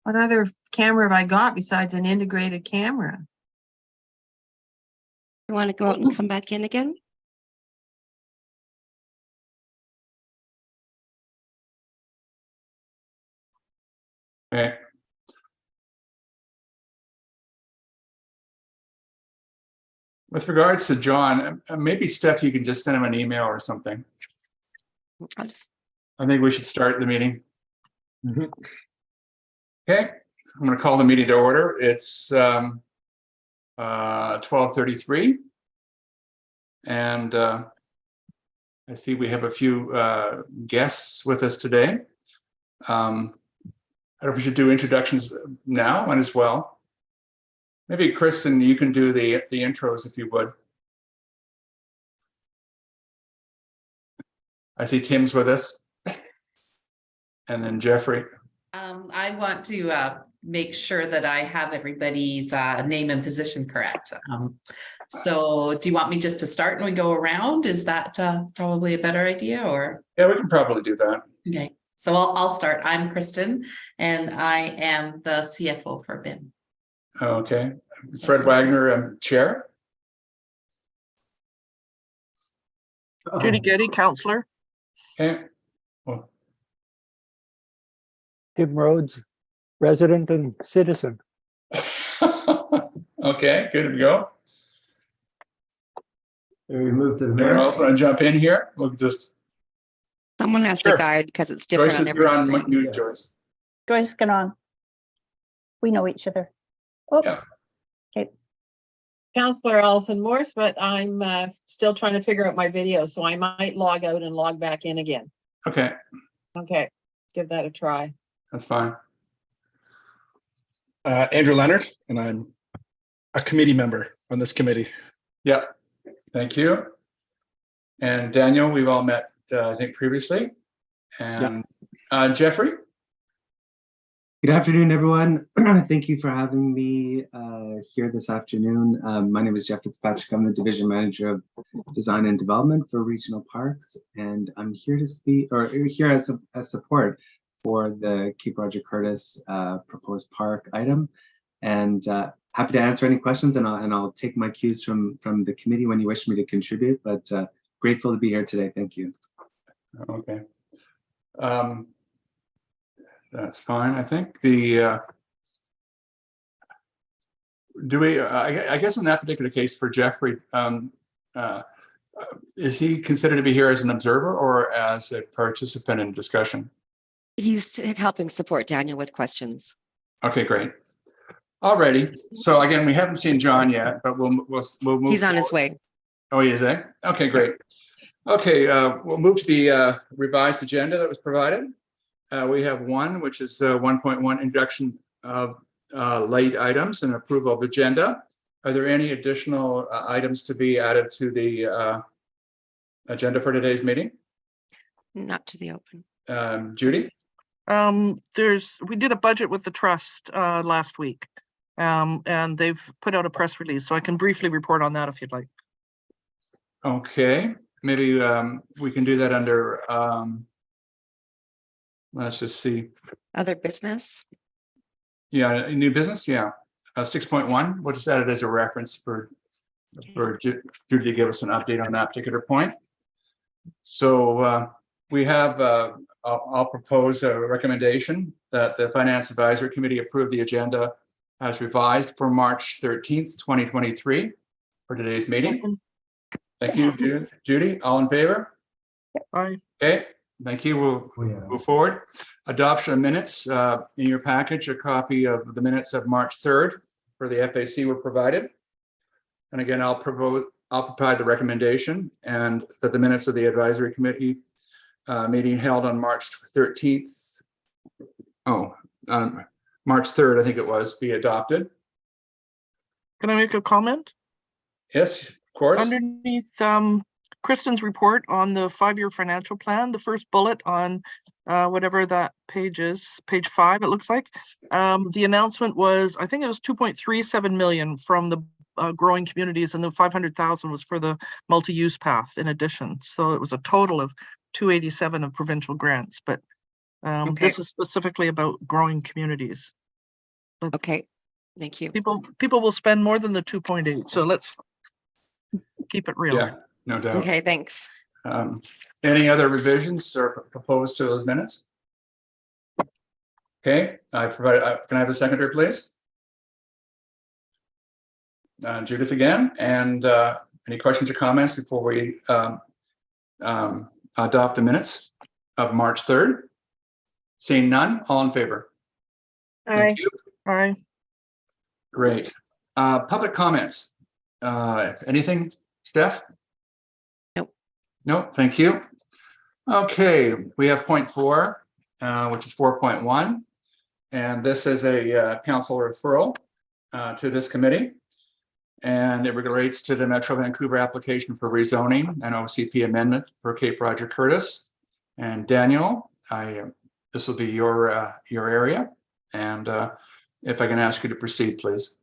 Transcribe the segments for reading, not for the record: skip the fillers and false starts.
What other camera have I got besides an integrated camera? You want to go out and come back in again? Okay. With regards to John, maybe Steph, you can just send him an email or something. I'll just, I think we should start the meeting. Mhm. Okay, I'm going to call the meeting to order. It's 12:33. And I see we have a few guests with us today. I don't know if we should do introductions now and as well. Maybe Kristen, you can do the intros if you would. I see Tim's with us. And then Jeffrey. I want to make sure that I have everybody's name and position correct. So do you want me just to start and we go around? Is that probably a better idea or? Yeah, we can probably do that. Okay, so I'll start. I'm Kristen and I am the CFO for BIM. Okay. Fred Wagner, I'm chair. Judy Getty, counselor. Okay. Well, Tim Rhodes, resident and citizen. okay, good to go. We move to the Anyone else want to jump in here? We'll just. someone has Sure. to guide because it's different Joyce, on every you're on screen. mute, Joyce. Joyce, get on. We know each other. Oh, Yeah. Counselor Alison Morse, but I'm still trying to figure out my video, so I might log out and log back in again. Okay, Okay, give that a try. that's fine. Andrew Leonard, and I'm a committee member on this committee. Yep, thank you. And Daniel, we've all met, I think, previously. And Jeffrey? Good afternoon, everyone. Thank you for having me here this afternoon. My name is Jeff Fitzpatrick. I'm the Division Manager of Design and Development for Regional Parks, and I'm here to speak, or here as support for the Cape Roger Curtis proposed park item. And happy to answer any questions, and I'll take my cues from the committee when you wish me to contribute, but grateful to be here today. Thank you. Okay. That's fine. I think the do we? I guess in that particular case for Jeffrey, is he considered to be here as an observer or as a participant in discussion? He's helping support Daniel with questions. Okay, great. Alrighty. So again, we haven't seen John yet, but we'll move. He's on his way. Oh, he is, eh? Okay, great. Okay, we'll move to the revised agenda that was provided. We have one, which is 1.1 introduction of late items and approval of agenda. Are there any additional items to be added to the agenda for today's meeting? Not to the open. Judy? We did a budget with the trust last week, and they've put out a press release, so I can briefly report on that if you'd like. Okay, maybe we can do that under let's just see. Other business? Yeah, new business, yeah. 6.1, we'll just add it as a reference for Judy to give us an update on that particular point. So we have, I'll propose a recommendation that the Finance Advisory Committee approve the agenda as revised for March 13th, 2023 for today's meeting. Thank you, Judy. All in favor? Aye. Okay, thank you. We'll move forward. Adoption of minutes. In your package, a copy of the minutes of March 3rd for the FAC were provided. And again, I'll provide the recommendation and that the minutes of the advisory committee meeting held on March 13th. March 3rd, I think it was, be adopted. Can I make a comment? Yes, of course. Underneath Kristen's report on the 5-year financial plan, the first bullet on whatever that page is, page 5, it looks like. The announcement was, I think it was 2.37 million from the growing communities, and the 500,000 was for the multi-use path in addition. So it was a total of 287 of provincial grants, but Okay. this is specifically about growing communities. Okay, thank you. People will spend more than the 2.8, so let's keep it real. Yeah, no doubt. Okay, thanks. Any other revisions or proposed to those minutes? Okay, can I have a seconder, please? Judith again, and any questions or comments before we adopt the minutes of March 3rd? Seeing none, all in favor? Thank you. All right. Great. Public comments. Anything, Steph? Nope. Nope, thank you. Okay, we have point 4, which is 4.1. And this is a council referral to this committee. And it relates to the Metro Vancouver application for rezoning and OCP amendment for Cape Roger Curtis. And Daniel, this will be your area. And if I can ask you to proceed, please.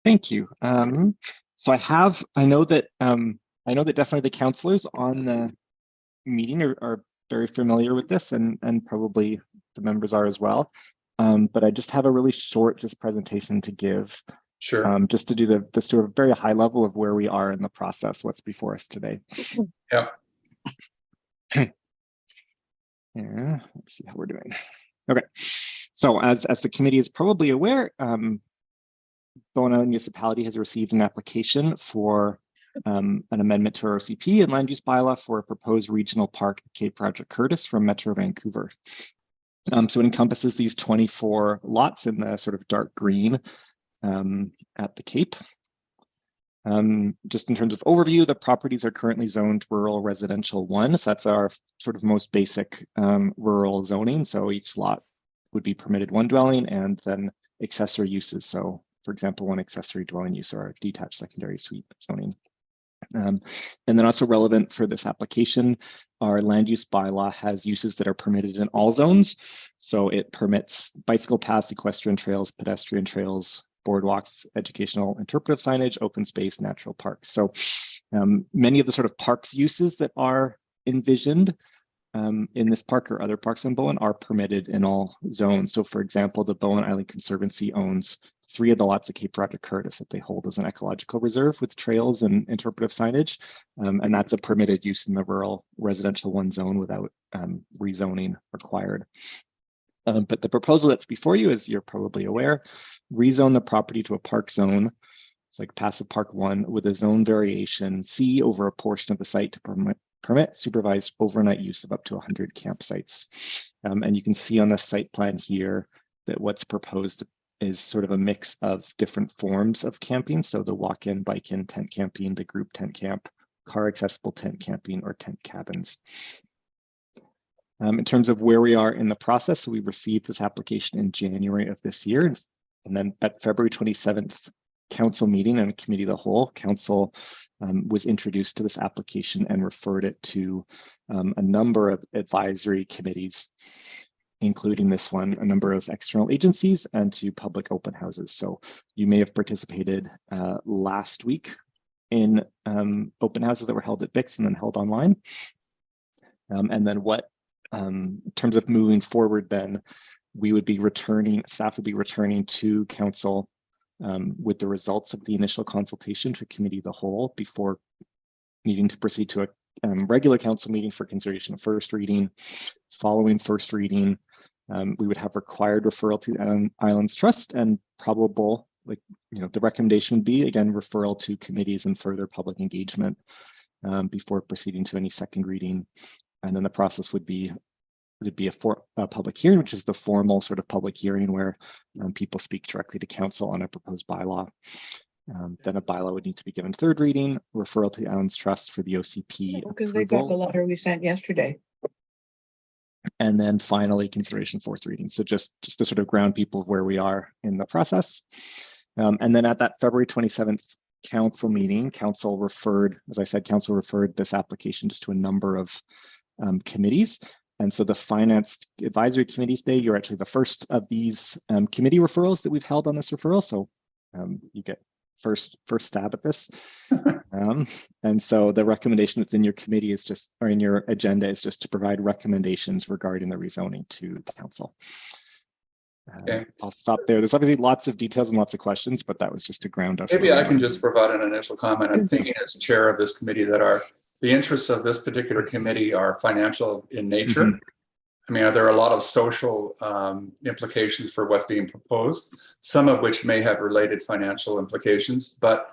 Thank you. So I know that definitely the councillors on the meeting are very familiar with this, and probably the members are as well. But I just have a really short presentation to give. Sure. Just to do the sort of very high level of where we are in the process, what's before us today. Yep. Yeah, let's see how we're doing. Okay, so as the committee is probably aware, Bowen Island Municipality has received an application for an amendment to our OCP and land use bylaw for a proposed regional park at Cape Roger Curtis from Metro Vancouver. So it encompasses these 24 lots in the sort of dark green at the Cape. Just in terms of overview, the properties are currently zoned rural residential 1. So that's our sort of most basic rural zoning. So each lot would be permitted 1 dwelling and then accessory uses. So for example, 1 accessory dwelling use or a detached secondary suite zoning. And then also relevant for this application, our land use bylaw has uses that are permitted in all zones. So it permits bicycle paths, equestrian trails, pedestrian trails, boardwalks, educational interpretive signage, open space, natural parks. So many of the sort of parks uses that are envisioned in this park or other parks in Bowen are permitted in all zones. So for example, the Bowen Island Conservancy owns 3 of the lots of Cape Roger Curtis that they hold as an ecological reserve with trails and interpretive signage. And that's a permitted use in the rural residential 1 zone without rezoning required. But the proposal that's before you, as you're probably aware, rezone the property to a park zone. It's like passive park 1 with a zone variation C over a portion of the site to permit supervised overnight use of up to 100 campsites. And you can see on the site plan here that what's proposed is sort of a mix of different forms of camping. So the walk-in, bike-in, tent camping, the group tent camp, car accessible tent camping, or tent cabins. In terms of where we are in the process, so we received this application in January of this year. And then at February 27th council meeting and committee of the whole, council was introduced to this application and referred it to a number of advisory committees, including this one, a number of external agencies, and to public open houses. So you may have participated last week in open houses that were held at BIX and then held online. And then in terms of moving forward, then we would be returning, staff would be returning to council with the results of the initial consultation to committee of the whole before needing to proceed to a regular council meeting for consideration of first reading. Following first reading, we would have required referral to Islands Trust and probable, the recommendation would be, again, referral to committees and further public engagement before proceeding to any second reading. And then the process would be a public hearing, which is the formal sort of public hearing where people speak directly to council on a proposed bylaw. Then a bylaw would need to be given third reading, referral to the Islands Trust for the OCP Because they got the approval, letter we sent yesterday. and then finally consideration fourth reading. So just to sort of ground people of where we are in the process. And then at that February 27th council meeting, council referred, as I said, council referred this application just to a number of committees. And so the Finance Advisory Committee today, you're actually the first of these committee referrals that we've held on this referral. So you get first stab at this. And so the recommendation that's in your committee is just, or in your agenda is just to provide recommendations regarding the rezoning to council. Okay. I'll stop there. There's obviously lots of details and lots of questions, but that was just to ground us. Maybe I can just provide an initial comment. I'm thinking as chair of this committee that the interests of this particular committee are financial in nature. Mhm. I mean, there are a lot of social implications for what's being proposed, some of which may have related financial implications, but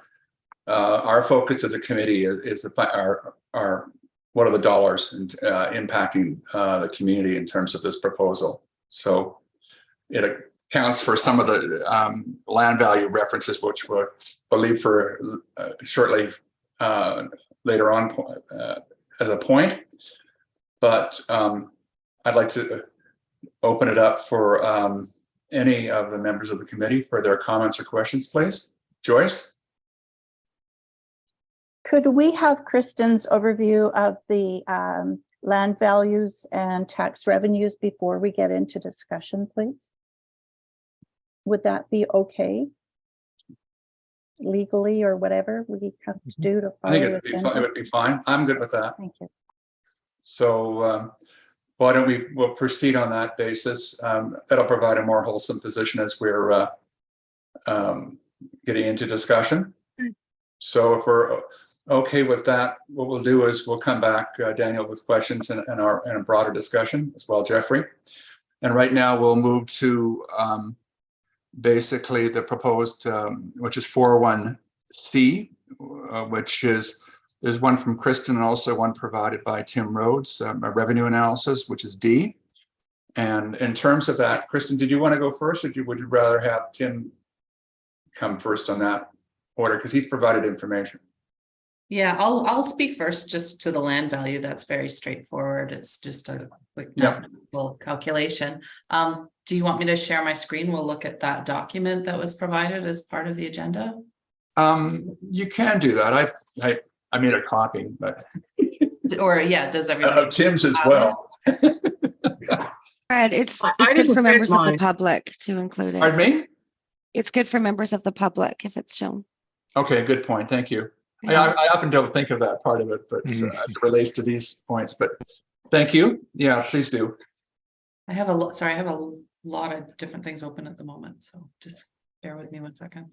our focus as a committee is what are the dollars and impacting the community in terms of this proposal. So it accounts for some of the land value references, which we'll believe for shortly later on as a point. But I'd like to open it up for any of the members of the committee for their comments or questions, please. Joyce? Could we have Kristen's overview of the land values and tax revenues before we get into discussion, please? Would that be okay? Legally or whatever we have to do to I think follow it would be fine. I'm good with that. Thank you. So why don't we'll proceed on that basis. That'll provide a more wholesome position as we're getting into discussion. So if we're okay with that, what we'll do is we'll come back, Daniel, with questions and a broader discussion as well, Jeffrey. And right now we'll move to basically the proposed, which is 401C, which is, there's one from Kristen and also one provided by Tim Rhodes, a revenue analysis, which is D. And in terms of that, Kristen, did you want to go first, or would you rather have Tim come first on that order? Because he's provided information. Yeah, I'll speak first just to the land value. That's very straightforward. It's just a quick mathematical calculation. Do you want me to share my screen? We'll look at that document that was provided as part of the agenda. You can do that. I made a copy, but Or yeah, does everybody? Tim's as well. Fred, it's I good didn't for members of the mine. public to include it. Pardon me? It's good for members of the public if it's shown. Okay, good point. Thank you. Yeah. I often don't think of that part of it, but as it relates to these points, but thank you. Yeah, please do. I have a lot, sorry, I have a lot of different things open at the moment, so just bear with me 1 second.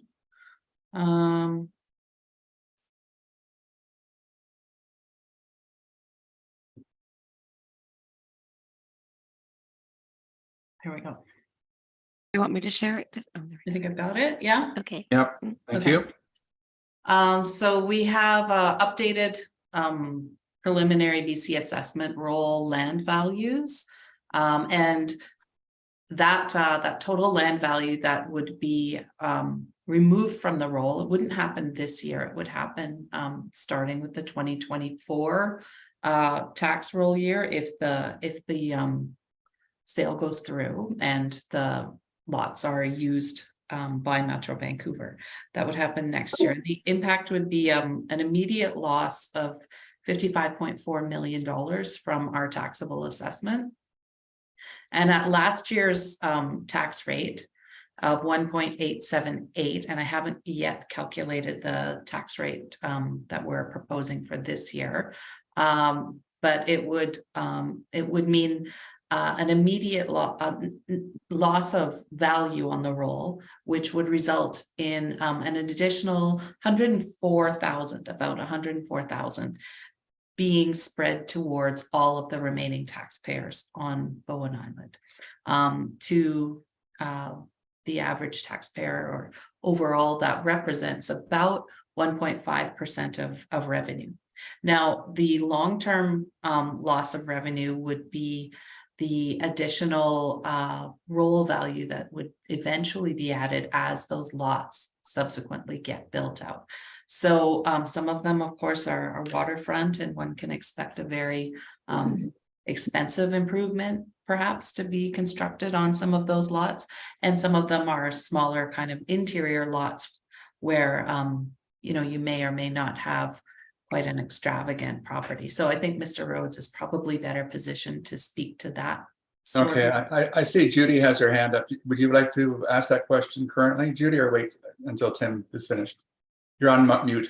Here we go. You want me to share it? Oh, I think I've got it. Yeah. okay. Yep, thank Okay. you. So we have updated preliminary BC assessment roll land values. And that total land value that would be removed from the roll, it wouldn't happen this year. It would happen starting with the 2024 tax roll year if the sale goes through and the lots are used by Metro Vancouver. That would happen next year. The impact would be an immediate loss of $55.4 million from our taxable assessment. And at last year's tax rate of 1.878, and I haven't yet calculated the tax rate that we're proposing for this year, but it would mean an immediate loss of value on the roll, which would result in an additional 104,000, about 104,000 being spread towards all of the remaining taxpayers on Bowen Island. To the average taxpayer, or overall, that represents about 1.5% of revenue. Now, the long-term loss of revenue would be the additional roll value that would eventually be added as those lots subsequently get built out. So some of them, of course, are waterfront, and one can expect a very expensive improvement perhaps to be constructed on some of those lots. And some of them are smaller kind of interior lots where you may or may not have quite an extravagant property. So I think Mr. Rhodes is probably better positioned to speak to that. Okay, I see Judy has her hand up. Would you like to ask that question currently, Judy, or wait until Tim is finished? You're on mute.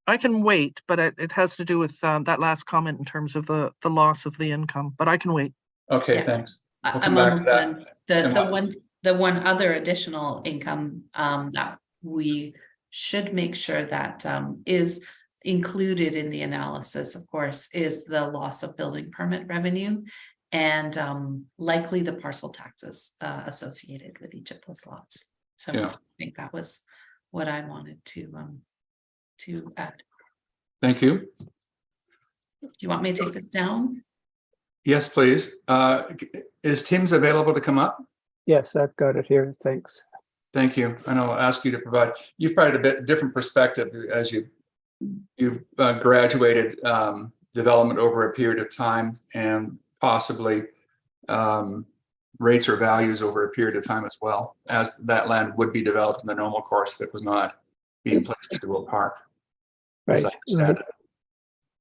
I can wait, but it has to do with that last comment in terms of the loss of the income, but I can wait. Okay, Yeah. thanks. We'll I'm come back to almost that. done. And The one other additional income that we should make sure that is included in the analysis, of course, is the loss of building permit revenue and likely the parcel taxes associated with each of those lots. So Yeah. I think that was what I wanted to add. Thank you. Do you want me to take this down? Yes, please. Is Tim's available to come up? Yes, I've got it here. Thanks. Thank you. And I'll ask you to provide, you've provided a bit different perspective as you've graduated development over a period of time and possibly rates or values over a period of time as well, as that land would be developed in the normal course if it was not being placed into a park. As I understand it.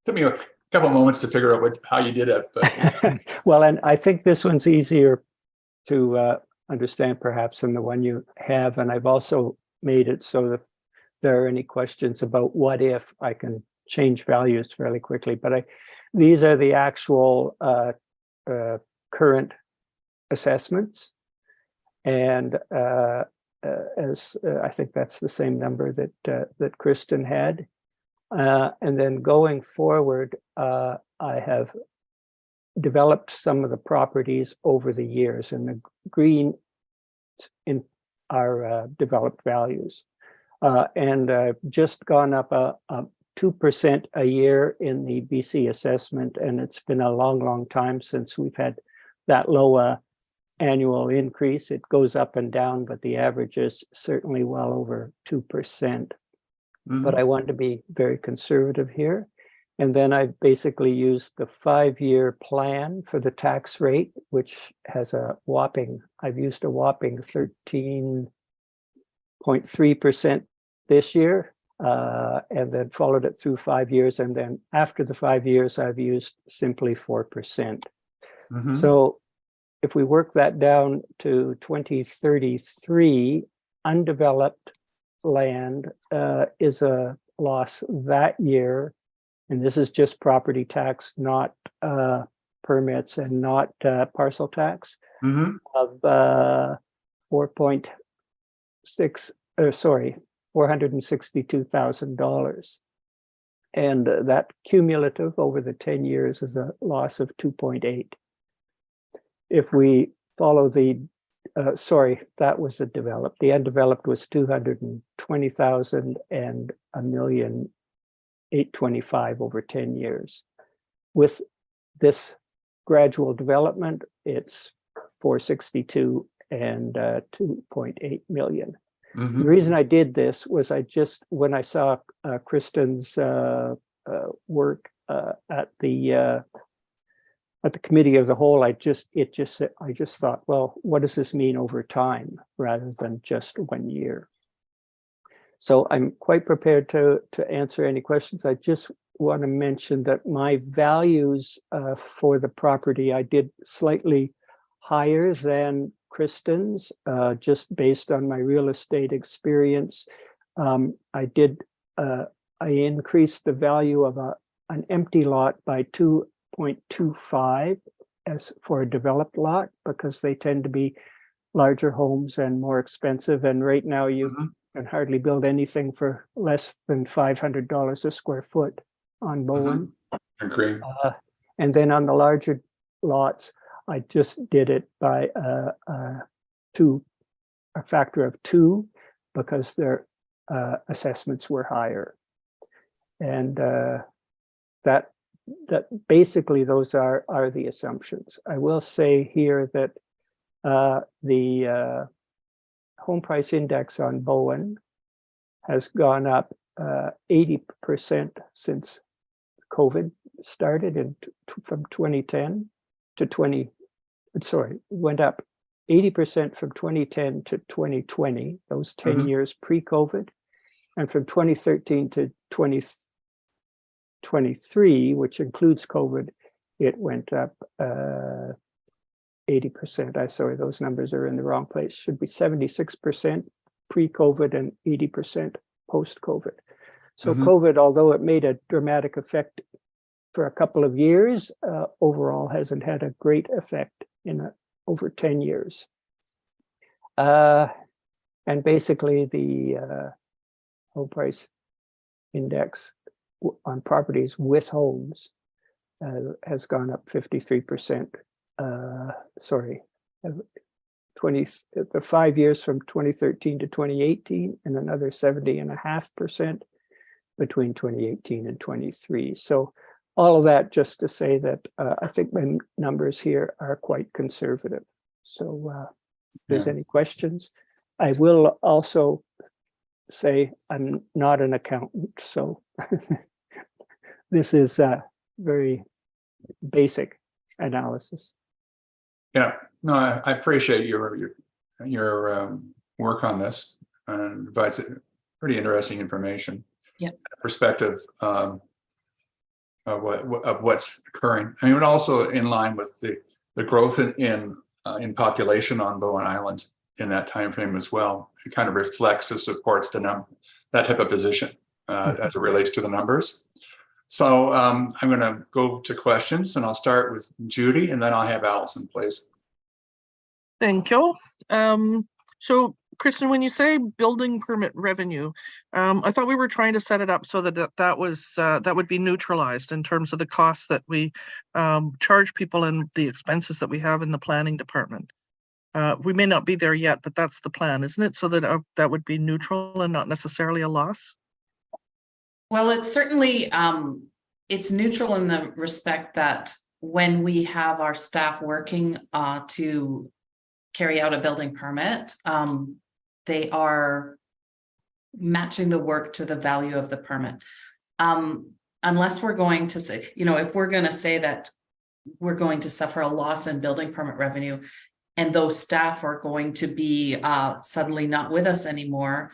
Took me a couple of moments to figure out how you did it, but Well, and I think this one's easier to understand perhaps than the one you have. And I've also made it so that if there are any questions about what if, I can change values fairly quickly. But these are the actual current assessments. And as I think that's the same number that Kristen had. And then going forward, I have developed some of the properties over the years, and the green in our developed values. And I've just gone up a 2% a year in the BC assessment, and it's been a long, long time since we've had that low annual increase. It goes up and down, but the average is certainly well over 2%. But I want to be very conservative here. And then I've basically used the 5-year plan for the tax rate, which has I've used a whopping 13.3% this year, and then followed it through 5 years. And then after the 5 years, I've used simply 4%. So if we work that down to 2033, undeveloped land is a loss that year, and this is just property tax, not permits and not parcel tax, of $462,000, and that cumulative over the 10 years is a loss of 2.8. If we follow the that was the developed. The undeveloped was 220,000 and $1,825,000 over 10 years. With this gradual development, it's 462 and 2.8 million. The reason I did this was when I saw Kristen's work at the committee of the whole, I just thought, well, what does this mean over time rather than just 1 year? So I'm quite prepared to answer any questions. I just want to mention that my values for the property, I did slightly higher than Kristen's, just based on my real estate experience. I increased the value of an empty lot by 2.25 as for a developed lot, because they tend to be larger homes and more expensive. And right now you can hardly build anything for less than $500 a square foot on Bowen. Agree. And then on the larger lots, I just did it by a factor of 2 because their assessments were higher. And that basically those are the assumptions. I will say here that the home price index on Bowen has gone up 80% since COVID started from 2010 to went up 80% from 2010 to 2020, those 10 years pre-COVID, and from 2013 to 2023, which includes COVID, it went up 80%. Sorry, those numbers are in the wrong place. Should be 76% pre-COVID and 80% post-COVID. So Mhm. COVID, although it made a dramatic effect for a couple of years, overall hasn't had a great effect in over 10 years. And basically the home price index on properties with homes has gone up 53%. Sorry, 20, the 5 years from 2013 to 2018, and another 70.5% between 2018 and 23. So all of that just to say that I think my numbers here are quite conservative. So if there's any questions, I will also say I'm not an accountant, so this is a very basic analysis. Yeah, no, I appreciate your work on this, and provides pretty interesting information. Yeah. Perspective of what's occurring. I mean, and also in line with the growth in population on Bowen Island in that time frame as well. It kind of reflects or supports that type of position as it relates to the numbers. So I'm going to go to questions, and I'll start with Judy, and then I'll have Allison, please. Thank you. So Kristen, when you say building permit revenue, I thought we were trying to set it up so that that would be neutralized in terms of the costs that we charge people and the expenses that we have in the planning department. We may not be there yet, but that's the plan, isn't it? So that that would be neutral and not necessarily a loss. Well, it's certainly, it's neutral in the respect that when we have our staff working to carry out a building permit, they are matching the work to the value of the permit. Unless we're going to say, if we're going to say that we're going to suffer a loss in building permit revenue, and those staff are going to be suddenly not with us anymore,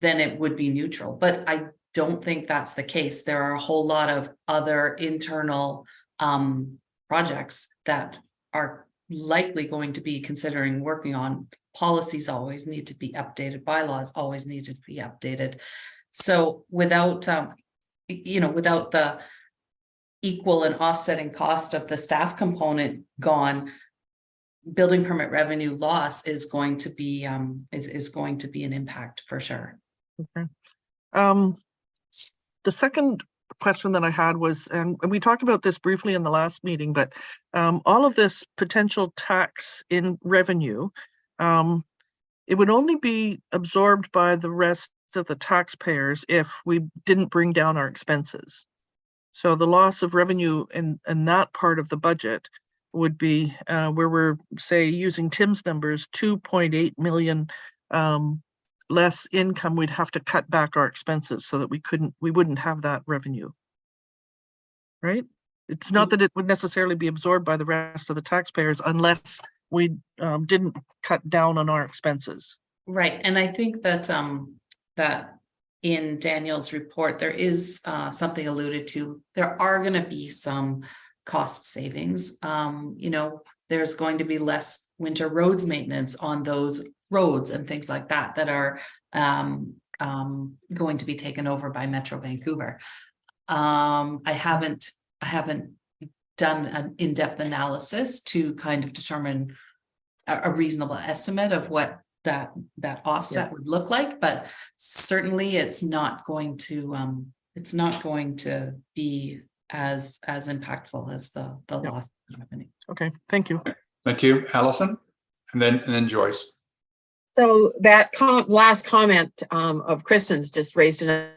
then it would be neutral. But I don't think that's the case. There are a whole lot of other internal projects that are likely going to be considering working on. Policies always need to be updated, bylaws always need to be updated. So without without the equal and offsetting cost of the staff component gone, building permit revenue loss is going to be is going to be an impact for sure. Okay. The second question that I had was, and we talked about this briefly in the last meeting, but all of this potential tax in revenue, it would only be absorbed by the rest of the taxpayers if we didn't bring down our expenses. So the loss of revenue in that part of the budget would be where we're, say, using Tim's numbers, 2.8 million less income. We'd have to cut back our expenses so that we wouldn't have that revenue. Right? It's not that it would necessarily be absorbed by the rest of the taxpayers unless we didn't cut down on our expenses. Right, and I think that that in Daniel's report there is something alluded to. There are going to be some cost savings. There's going to be less winter roads maintenance on those roads and things like that that are going to be taken over by Metro Vancouver. I haven't done an in-depth analysis to kind of determine a reasonable estimate of what that offset would look like, but certainly it's not going to be as impactful as the loss of revenue. Okay, thank you. Thank you, Allison, and then Joyce. So that last comment of Kristen's just raised another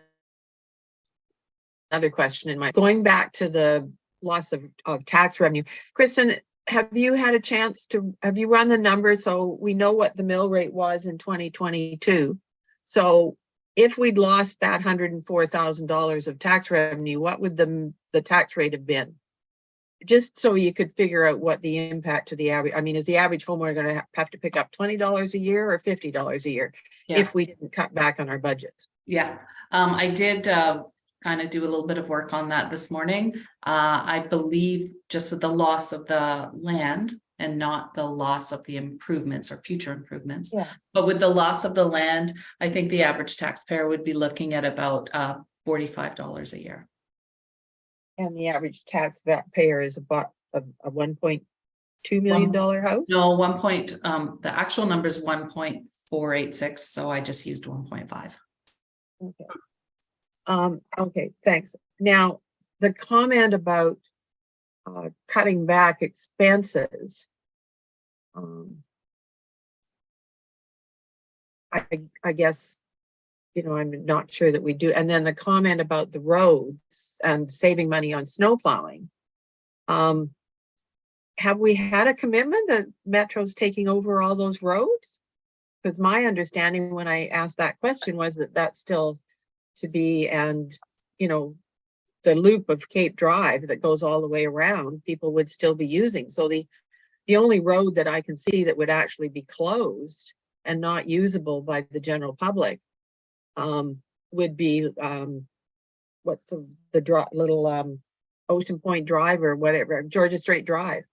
question in mind. Going back to the loss of tax revenue, Kristen, have you had a chance to, have you run the numbers so we know what the mill rate was in 2022? So if we'd lost that $104,000 of tax revenue, what would the tax rate have been? Just so you could figure out what the impact to the average, I mean, is the average homeowner going to have to pick up $20 a year or $50 a year if we didn't cut back on our budgets? Yeah, I did kind of do a little bit of work on that this morning. I believe just with the loss of the land, and not the loss of the improvements or future improvements. Yeah. But with the loss of the land, I think the average taxpayer would be looking at about $45 a year. And the average taxpayer is about a $1.2 million house? No, the actual number is 1.486, so I just used 1.5. Okay. Okay, thanks. Now, the comment about cutting back expenses. I guess, you know, I'm not sure that we do. And then the comment about the roads and saving money on snow plowing. Have we had a commitment that Metro's taking over all those roads? Because my understanding when I asked that question was that that's still to be, and, you know, the loop of Cape Drive that goes all the way around, people would still be using. So the only road that I can see that would actually be closed and not usable by the general public would be what's the little Ocean Point Drive or whatever, Georgia Strait Drive.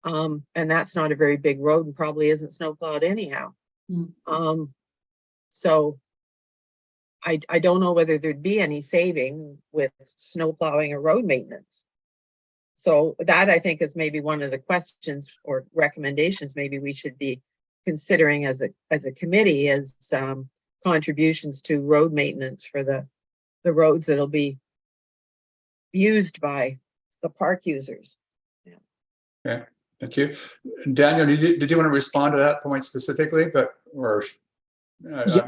And that's not a very big road and probably isn't snowplowed anyhow. So I don't know whether there'd be any saving with snow plowing or road maintenance. So that I think is maybe one of the questions or recommendations maybe we should be considering as a committee is contributions to road maintenance for the roads that'll be used by the park users. Yeah. Okay, thank you. Daniel, did you want to respond to that point specifically,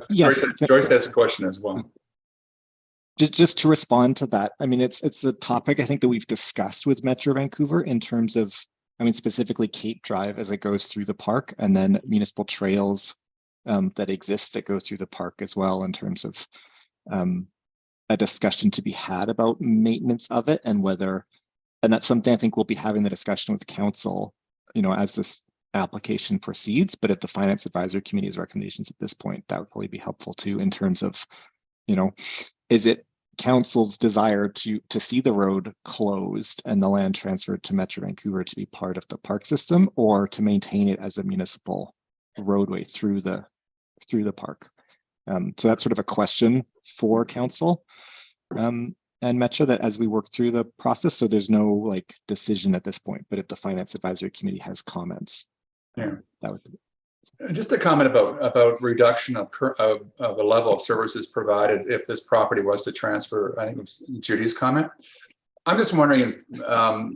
Yes. Joyce has a question as well. Just to respond to that, I mean, it's a topic I think that we've discussed with Metro Vancouver in terms of, I mean, specifically Cape Drive as it goes through the park, and then municipal trails that exist that go through the park as well, in terms of a discussion to be had about maintenance of it and whether, and that's something I think we'll be having the discussion with council, you know, as this application proceeds. But at the Finance Advisory Committee's recommendations at this point, that would probably be helpful too, in terms of, you know, is it council's desire to see the road closed and the land transferred to Metro Vancouver to be part of the park system, or to maintain it as a municipal roadway through the park? So that's sort of a question for council and Metro, that as we work through the process. So there's no like decision at this point, but if the Finance Advisory Committee has comments, yeah, that would be. Just a comment about reduction of the level of services provided if this property was to transfer. I think it was Judy's comment. I'm just wondering,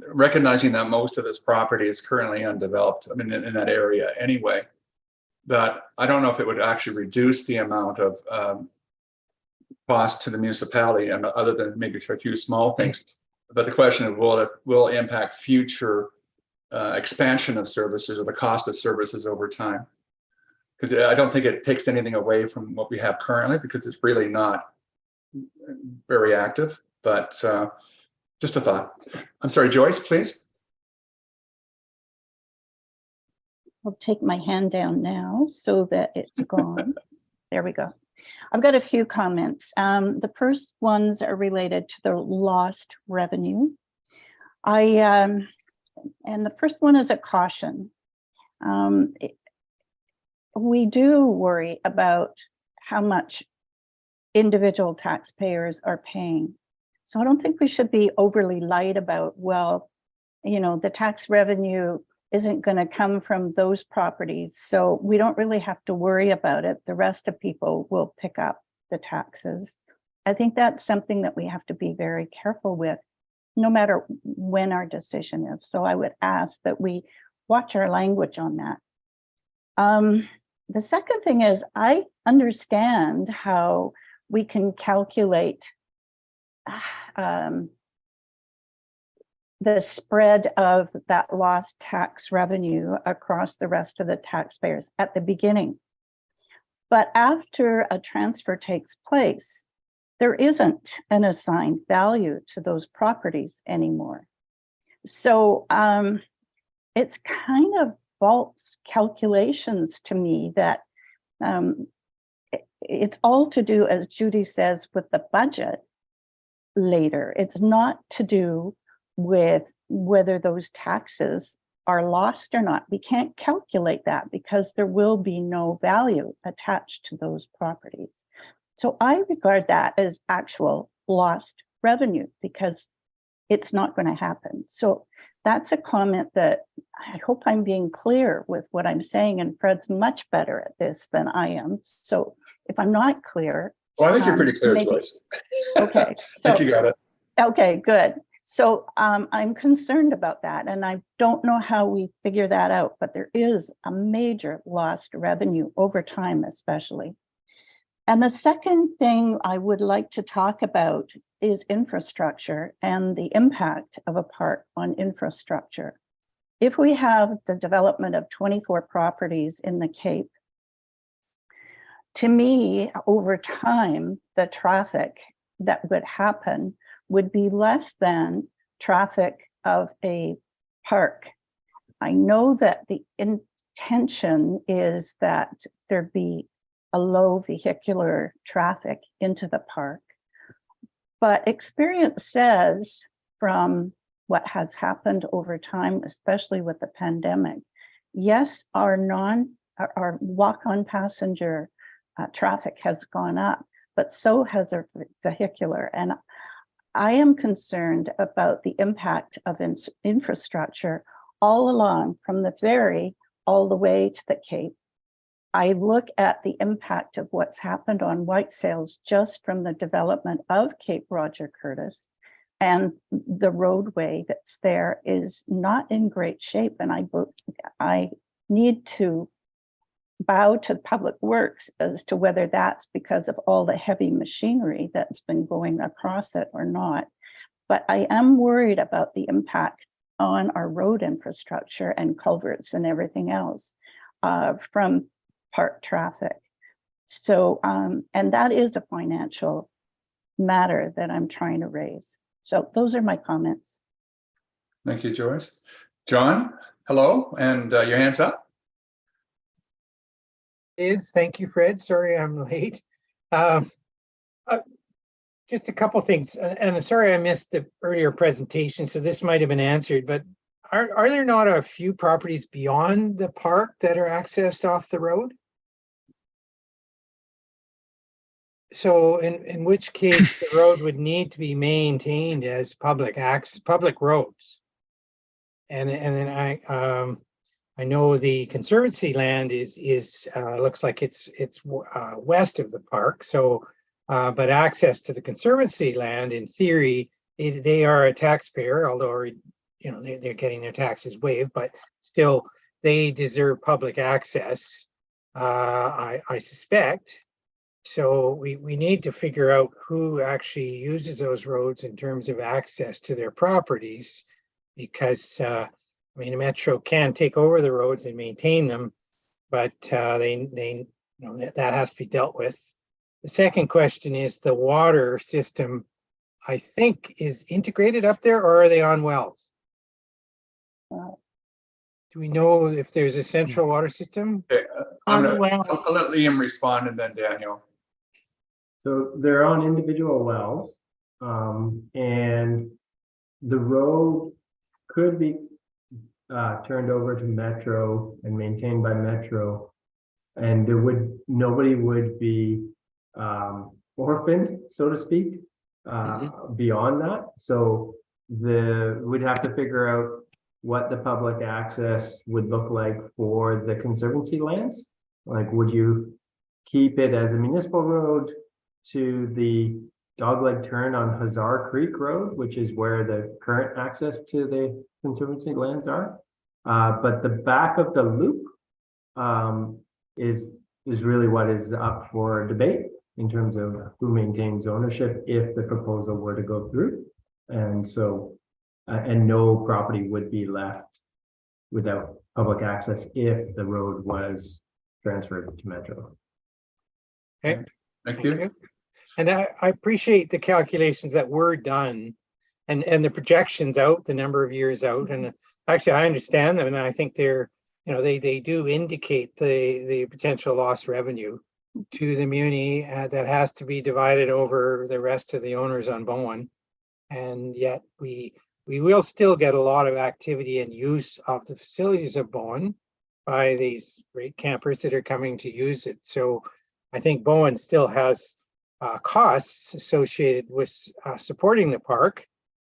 recognizing that most of this property is currently undeveloped, I mean, in that area anyway, that I don't know if it would actually reduce the amount of cost to the municipality, and other than maybe for a few small things. But the question of will impact future expansion of services or the cost of services over time. Because I don't think it takes anything away from what we have currently, because it's really not very active. But just a thought. I'm sorry, Joyce, please. I'll take my hand down now so that it's gone. There we go. I've got a few comments. The first ones are related to the lost revenue. And the first one is a caution. We do worry about how much individual taxpayers are paying. So I don't think we should be overly light about, well, you know, the tax revenue isn't going to come from those properties, so we don't really have to worry about it. The rest of people will pick up the taxes. I think that's something that we have to be very careful with, no matter when our decision is. So I would ask that we watch our language on that. The second thing is, I understand how we can calculate the spread of that lost tax revenue across the rest of the taxpayers at the beginning. But after a transfer takes place, there isn't an assigned value to those properties anymore. So it's kind of false calculations to me that it's all to do, as Judy says, with the budget later. It's not to do with whether those taxes are lost or not. We can't calculate that because there will be no value attached to those properties. So I regard that as actual lost revenue because it's not going to happen. So that's a comment that I hope I'm being clear with what I'm saying, and Fred's much better at this than I am. So if I'm not clear. Well, I think you're pretty clear, maybe, Joyce. Okay. I So, think you got it. okay, good. So I'm concerned about that, and I don't know how we figure that out, but there is a major lost revenue over time, especially. And the second thing I would like to talk about is infrastructure and the impact of a park on infrastructure. If we have the development of 24 properties in the Cape, to me, over time, the traffic that would happen would be less than traffic of a park. I know that the intention is that there be a low vehicular traffic into the park. But experience says from what has happened over time, especially with the pandemic, yes, our walk-on passenger traffic has gone up, but so has our vehicular. And I am concerned about the impact of infrastructure all along from the ferry all the way to the Cape. I look at the impact of what's happened on white sails just from the development of Cape Roger Curtis, and the roadway that's there is not in great shape. And I need to bow to Public Works as to whether that's because of all the heavy machinery that's been going across it or not. But I am worried about the impact on our road infrastructure and culverts and everything else from park traffic. So, and that is a financial matter that I'm trying to raise. So those are my comments. Thank you, Joyce. John, hello, and your hand's up. Thank you, Fred. Sorry I'm late. Just a couple things, and I'm sorry I missed the earlier presentation, so this might have been answered, but are there not a few properties beyond the park that are accessed off the road? So in which case the road would need to be maintained as public roads. And then I know the Conservancy land is looks like it's west of the park. So, but access to the Conservancy land, in theory, they are a taxpayer, although they're getting their taxes waived, but still they deserve public access. I suspect. So we need to figure out who actually uses those roads in terms of access to their properties, because I mean, the Metro can take over the roads and maintain them, but that has to be dealt with. The second question is the water system, I think, is integrated up there, or are they on wells? Do we know if there's a central water system? Okay, I'll let Liam respond and then Daniel. So they're on individual wells, and the road could be turned over to Metro and maintained by Metro, and nobody would be orphaned, so to speak, beyond that. So we'd have to figure out what the public access would look like for the Conservancy lands. Like, would you keep it as a municipal road to the dogleg turn on Hazar Creek Road, which is where the current access to the Conservancy lands are? But the back of the loop is really what is up for debate in terms of who maintains ownership if the proposal were to go through. And so, and no property would be left without public access if the road was transferred to Metro. Okay. Thank you. And I appreciate the calculations that were done and the projections out, the number of years out. And actually, I understand them, and I think they do indicate the potential lost revenue to the muni that has to be divided over the rest of the owners on Bowen. And yet we we will still get a lot of activity and use of the facilities of Bowen by these great campers that are coming to use it. So I think Bowen still has costs associated with supporting the park.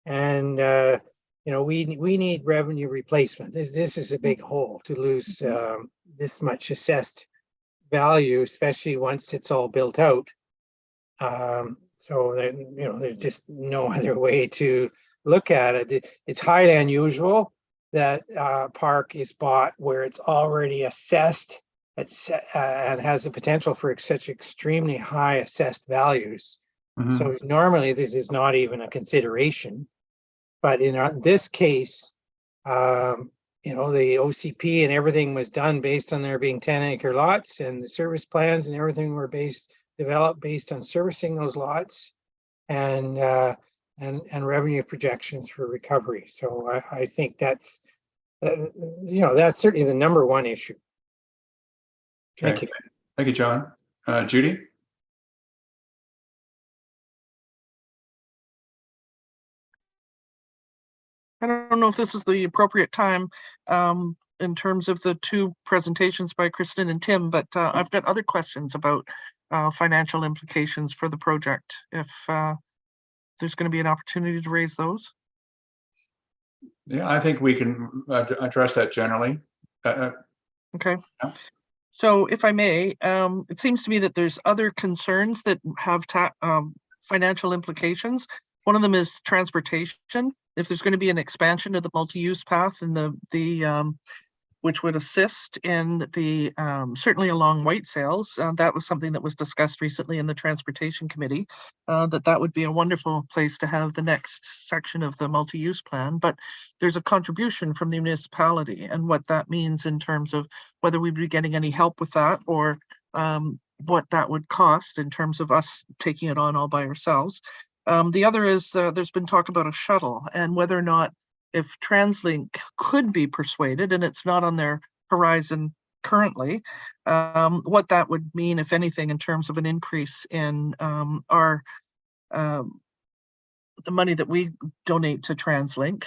And, you know, we need revenue replacement. This is a big hole to lose this much assessed value, especially once it's all built out. So that, you know, there's just no other way to look at it. It's highly unusual that park is bought where it's already assessed and has the potential for such extremely high assessed values. So normally this is not even a consideration, but in this case, you know, the OCP and everything was done based on there being 10-acre lots, and the service plans and everything were developed based on servicing those lots and revenue projections for recovery. So I think that's, you know, that's certainly the number one issue. Thank you. Thank you, John. Judy? I don't know if this is the appropriate time in terms of the two presentations by Kristen and Tim, but I've got other questions about financial implications for the project, if there's going to be an opportunity to raise those. Yeah, I think we can address that generally. Okay. Yeah. So if I may, it seems to me that there's other concerns that have financial implications. One of them is transportation. If there's going to be an expansion of the multi-use path and the which would assist in the certainly along White Sails, that was something that was discussed recently in the Transportation Committee, that would be a wonderful place to have the next section of the multi-use plan. But there's a contribution from the municipality, and what that means in terms of whether we'd be getting any help with that, or what that would cost in terms of us taking it on all by ourselves. The other is there's been talk about a shuttle, and whether or not, if TransLink could be persuaded, and it's not on their horizon currently, what that would mean, if anything, in terms of an increase in our the money that we donate to TransLink,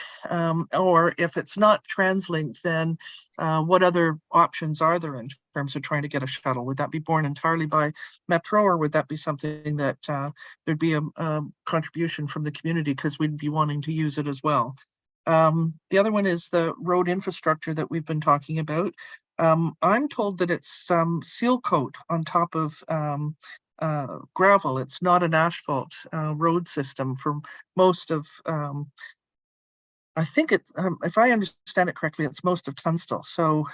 or if it's not TransLink, then what other options are there in terms of trying to get a shuttle? Would that be borne entirely by Metro, or would that be something that there'd be a contribution from the community, because we'd be wanting to use it as well? The other one is the road infrastructure that we've been talking about. I'm told that it's seal coat on top of gravel. It's not an asphalt road system for most of, I think it, if I understand it correctly, it's most of Tunstall. So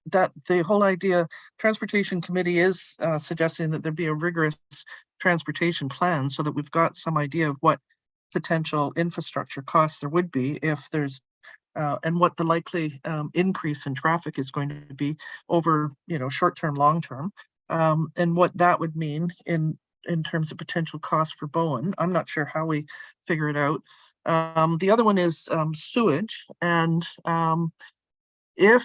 that the whole idea, Transportation Committee is suggesting that there be a rigorous transportation plan, so that we've got some idea of what potential infrastructure costs there would be if there's and what the likely increase in traffic is going to be over, you know, short term, long term, and what that would mean in terms of potential cost for Bowen. I'm not sure how we figure it out. The other one is sewage, and if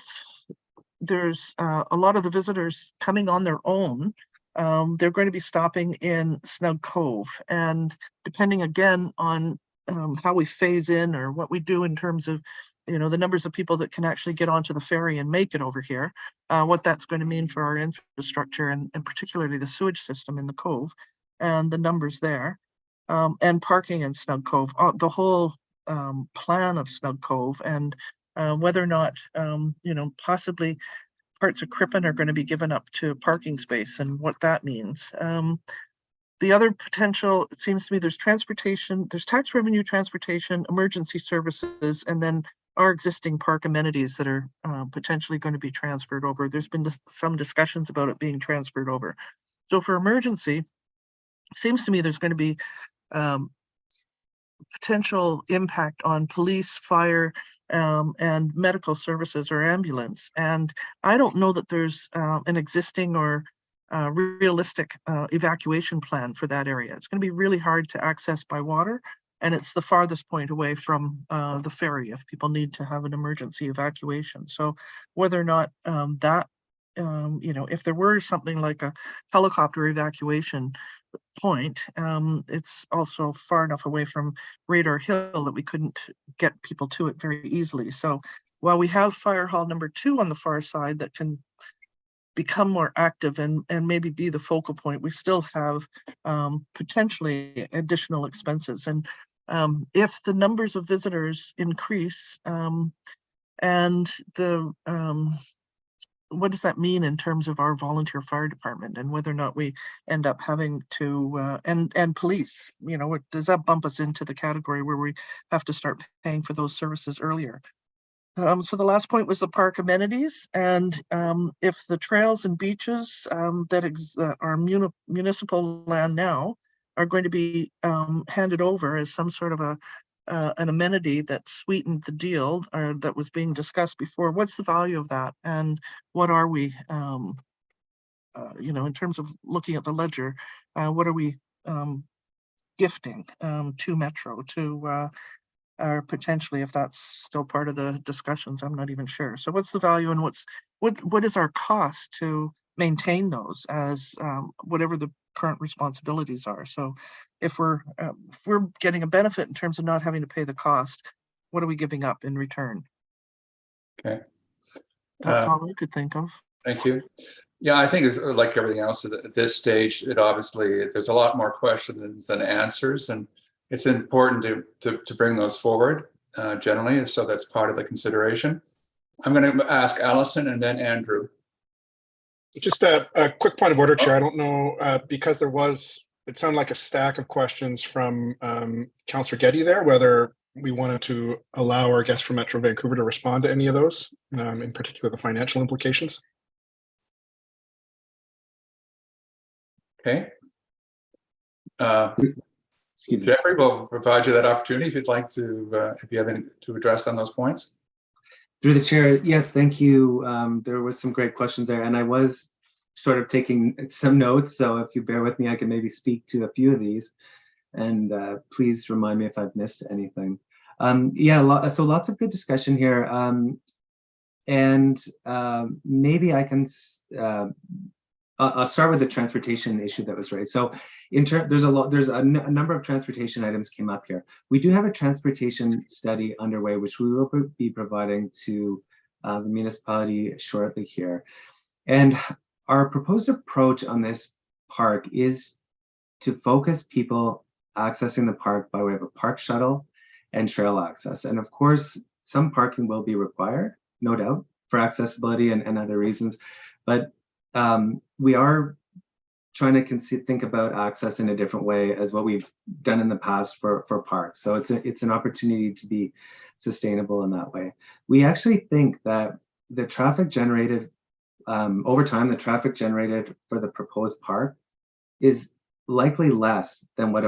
there's a lot of the visitors coming on their own, they're going to be stopping in Snug Cove, and depending again on how we phase in, or what we do in terms of, you know, the numbers of people that can actually get onto the ferry and make it over here, what that's going to mean for our infrastructure, and particularly the sewage system in the Cove and the numbers there, and parking in Snug Cove, the whole plan of Snug Cove, and whether or not, you know, possibly parts of Crippen are going to be given up to parking space, and what that means. The other potential, it seems to me, there's transportation, there's tax revenue, transportation, emergency services, and then our existing park amenities that are potentially going to be transferred over. There's been some discussions about it being transferred over. So for emergency, it seems to me there's going to be potential impact on police, fire, and medical services, or ambulance. And I don't know that there's an existing or realistic evacuation plan for that area. It's going to be really hard to access by water, and it's the farthest point away from the ferry if people need to have an emergency evacuation. So whether or not that if there were something like a helicopter evacuation point, it's also far enough away from Radar Hill that we couldn't get people to it very easily. So while we have fire hall number 2 on the far side that can become more active and maybe be the focal point, we still have potentially additional expenses. And if the numbers of visitors increase, and the what does that mean in terms of our volunteer fire department and whether or not we end up having to and police, does that bump us into the category where we have to start paying for those services earlier? So the last point was the park amenities, and if the trails and beaches that are municipal land now are going to be handed over as some sort of an amenity that sweetened the deal or that was being discussed before, what's the value of that, and what are we, in terms of looking at the ledger, what are we gifting to Metro, to or potentially, if that's still part of the discussions, I'm not even sure. So what's the value, and what is our cost to maintain those as whatever the current responsibilities are? So if we're getting a benefit in terms of not having to pay the cost, what are we giving up in return? Okay. That's all I could think of. Thank you. Yeah, I think it's like everything else at this stage, there's a lot more questions than answers, and it's important to bring those forward generally. So that's part of the consideration. I'm going to ask Allison and then Andrew. Just a quick point of order, Chair. I don't know, because it sounded like a stack of questions from Councillor Getty there, whether we wanted to allow our guest from Metro Vancouver to respond to any of those, in particular the financial implications. Okay. Excuse me. Jeffrey, will provide you that opportunity if you'd like to, if you have any to address on those points. Through the chair, yes, thank you. There was some great questions there, and I was sort of taking some notes, so if you bear with me, I can maybe speak to a few of these, and please remind me if I've missed anything. So lots of good discussion here, and maybe I can I'll start with the transportation issue that was raised. So there's a number of transportation items came up here. We do have a transportation study underway, which we will be providing to the municipality shortly here. And our proposed approach on this park is to focus people accessing the park by way of a park shuttle and trail access. And of course, some parking will be required, no doubt, for accessibility and other reasons. But we are trying to think about access in a different way as what we've done in the past for parks. So it's an opportunity to be sustainable in that way. We actually think that the traffic generated over time, the traffic generated for the proposed park is likely less than what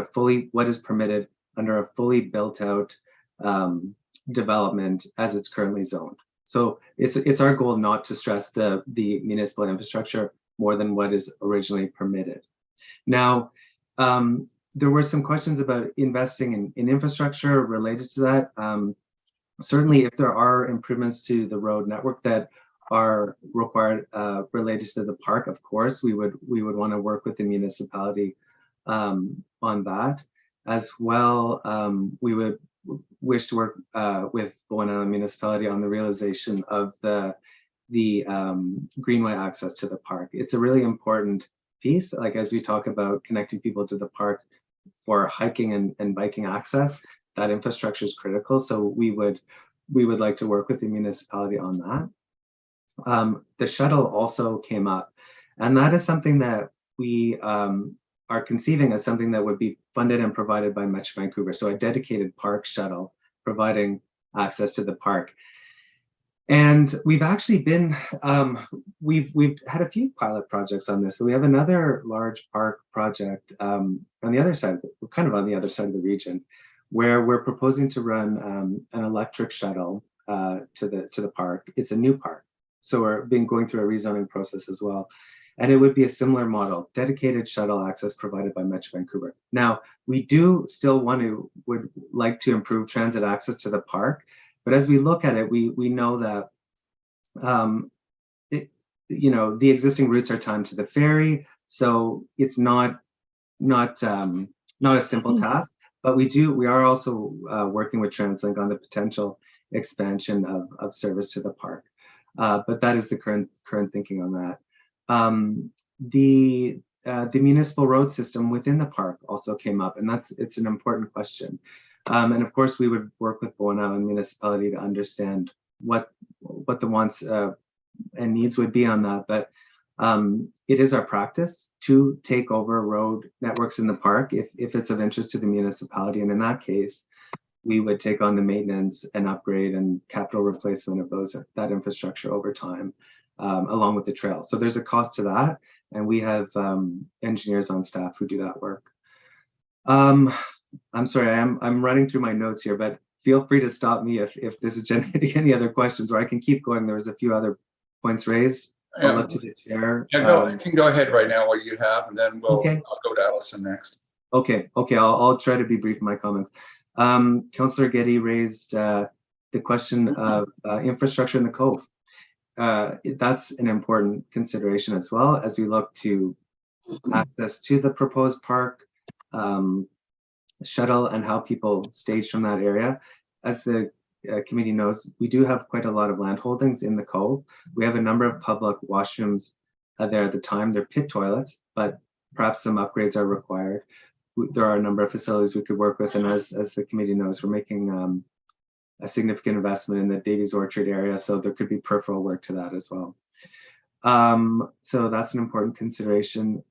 is permitted under a fully built out development as it's currently zoned. So it's our goal not to stress the municipal infrastructure more than what is originally permitted. Now, there were some questions about investing in infrastructure related to that. Certainly, if there are improvements to the road network that are required related to the park, of course, we would want to work with the municipality on that. As well, we would wish to work with Bowen Island Municipality on the realization of the greenway access to the park. It's a really important piece, like as we talk about connecting people to the park for hiking and biking access, that infrastructure is critical. So we would like to work with the municipality on that. The shuttle also came up, and that is something that we are conceiving as something that would be funded and provided by Metro Vancouver. So a dedicated park shuttle providing access to the park. And we've actually been, we've had a few pilot projects on this. So we have another large park project on the other side, kind of on the other side of the region, where we're proposing to run an electric shuttle to the park. It's a new park. So we're going through a rezoning process as well. And it would be a similar model, dedicated shuttle access provided by Metro Vancouver. Now, we do still would like to improve transit access to the park, but as we look at it, we know that the existing routes are timed to the ferry, so it's not a simple task. But we are also working with TransLink on the potential expansion of service to the park. But that is the current thinking on that. The municipal road system within the park also came up, and it's an important question. And of course, we would work with Bowen Island Municipality to understand what the wants and needs would be on that. But it is our practice to take over road networks in the park if it's of interest to the municipality. And in that case, we would take on the maintenance and upgrade and capital replacement of that infrastructure over time, along with the trail. So there's a cost to that, and we have engineers on staff who do that work. I'm sorry, I'm running through my notes here, but feel free to stop me if this is generating any other questions, or I can keep going. There was a few other points raised. I'll look to the chair. Yeah, you can go ahead right now while you have, and then I'll go to Allison next. Okay, I'll try to be brief in my comments. Councillor Getty raised the question of infrastructure in the Cove. That's an important consideration as well as we look to access to the proposed park, shuttle, and how people stage from that area. As the committee knows, we do have quite a lot of land holdings in the Cove. We have a number of public washrooms there at the time. They're pit toilets, but perhaps some upgrades are required. There are a number of facilities we could work with, and as the committee knows, we're making a significant investment in the Davies Orchard area, so there could be peripheral work to that as well. So that's an important consideration.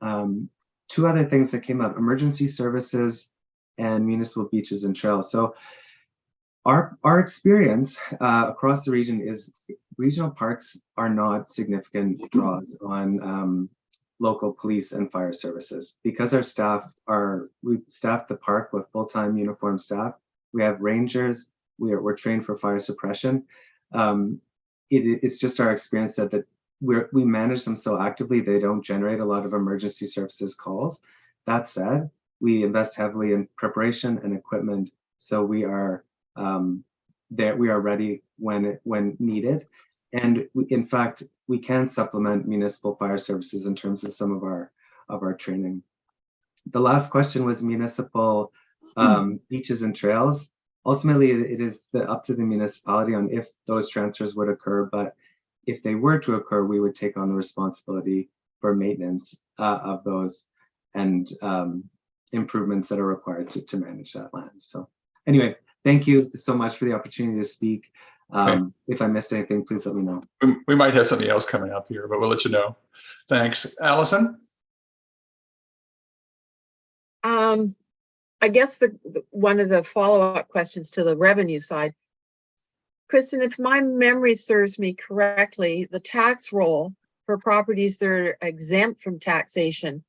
Two other things that came up: emergency services and municipal beaches and trails. So our experience across the region is regional parks are not significant draws on local police and fire services, because we staff the park with full-time uniformed staff. We have rangers. We're trained for fire suppression. It's just our experience that we manage them so actively they don't generate a lot of emergency services calls. That said, we invest heavily in preparation and equipment, so we are ready when needed. And in fact, we can supplement municipal fire services in terms of some of our training. The last question was municipal beaches and trails. Ultimately, it is up to the municipality on if those transfers would occur, but if they were to occur, we would take on the responsibility for maintenance of those and improvements that are required to manage that land. So anyway, thank you so much for the opportunity to speak. If I missed anything, please let me know. We might have something else coming up here, but we'll let you know. Thanks. Allison? I guess one of the follow-up questions to the revenue side, Kristen, if my memory serves me correctly, the tax roll for properties that are exempt from taxation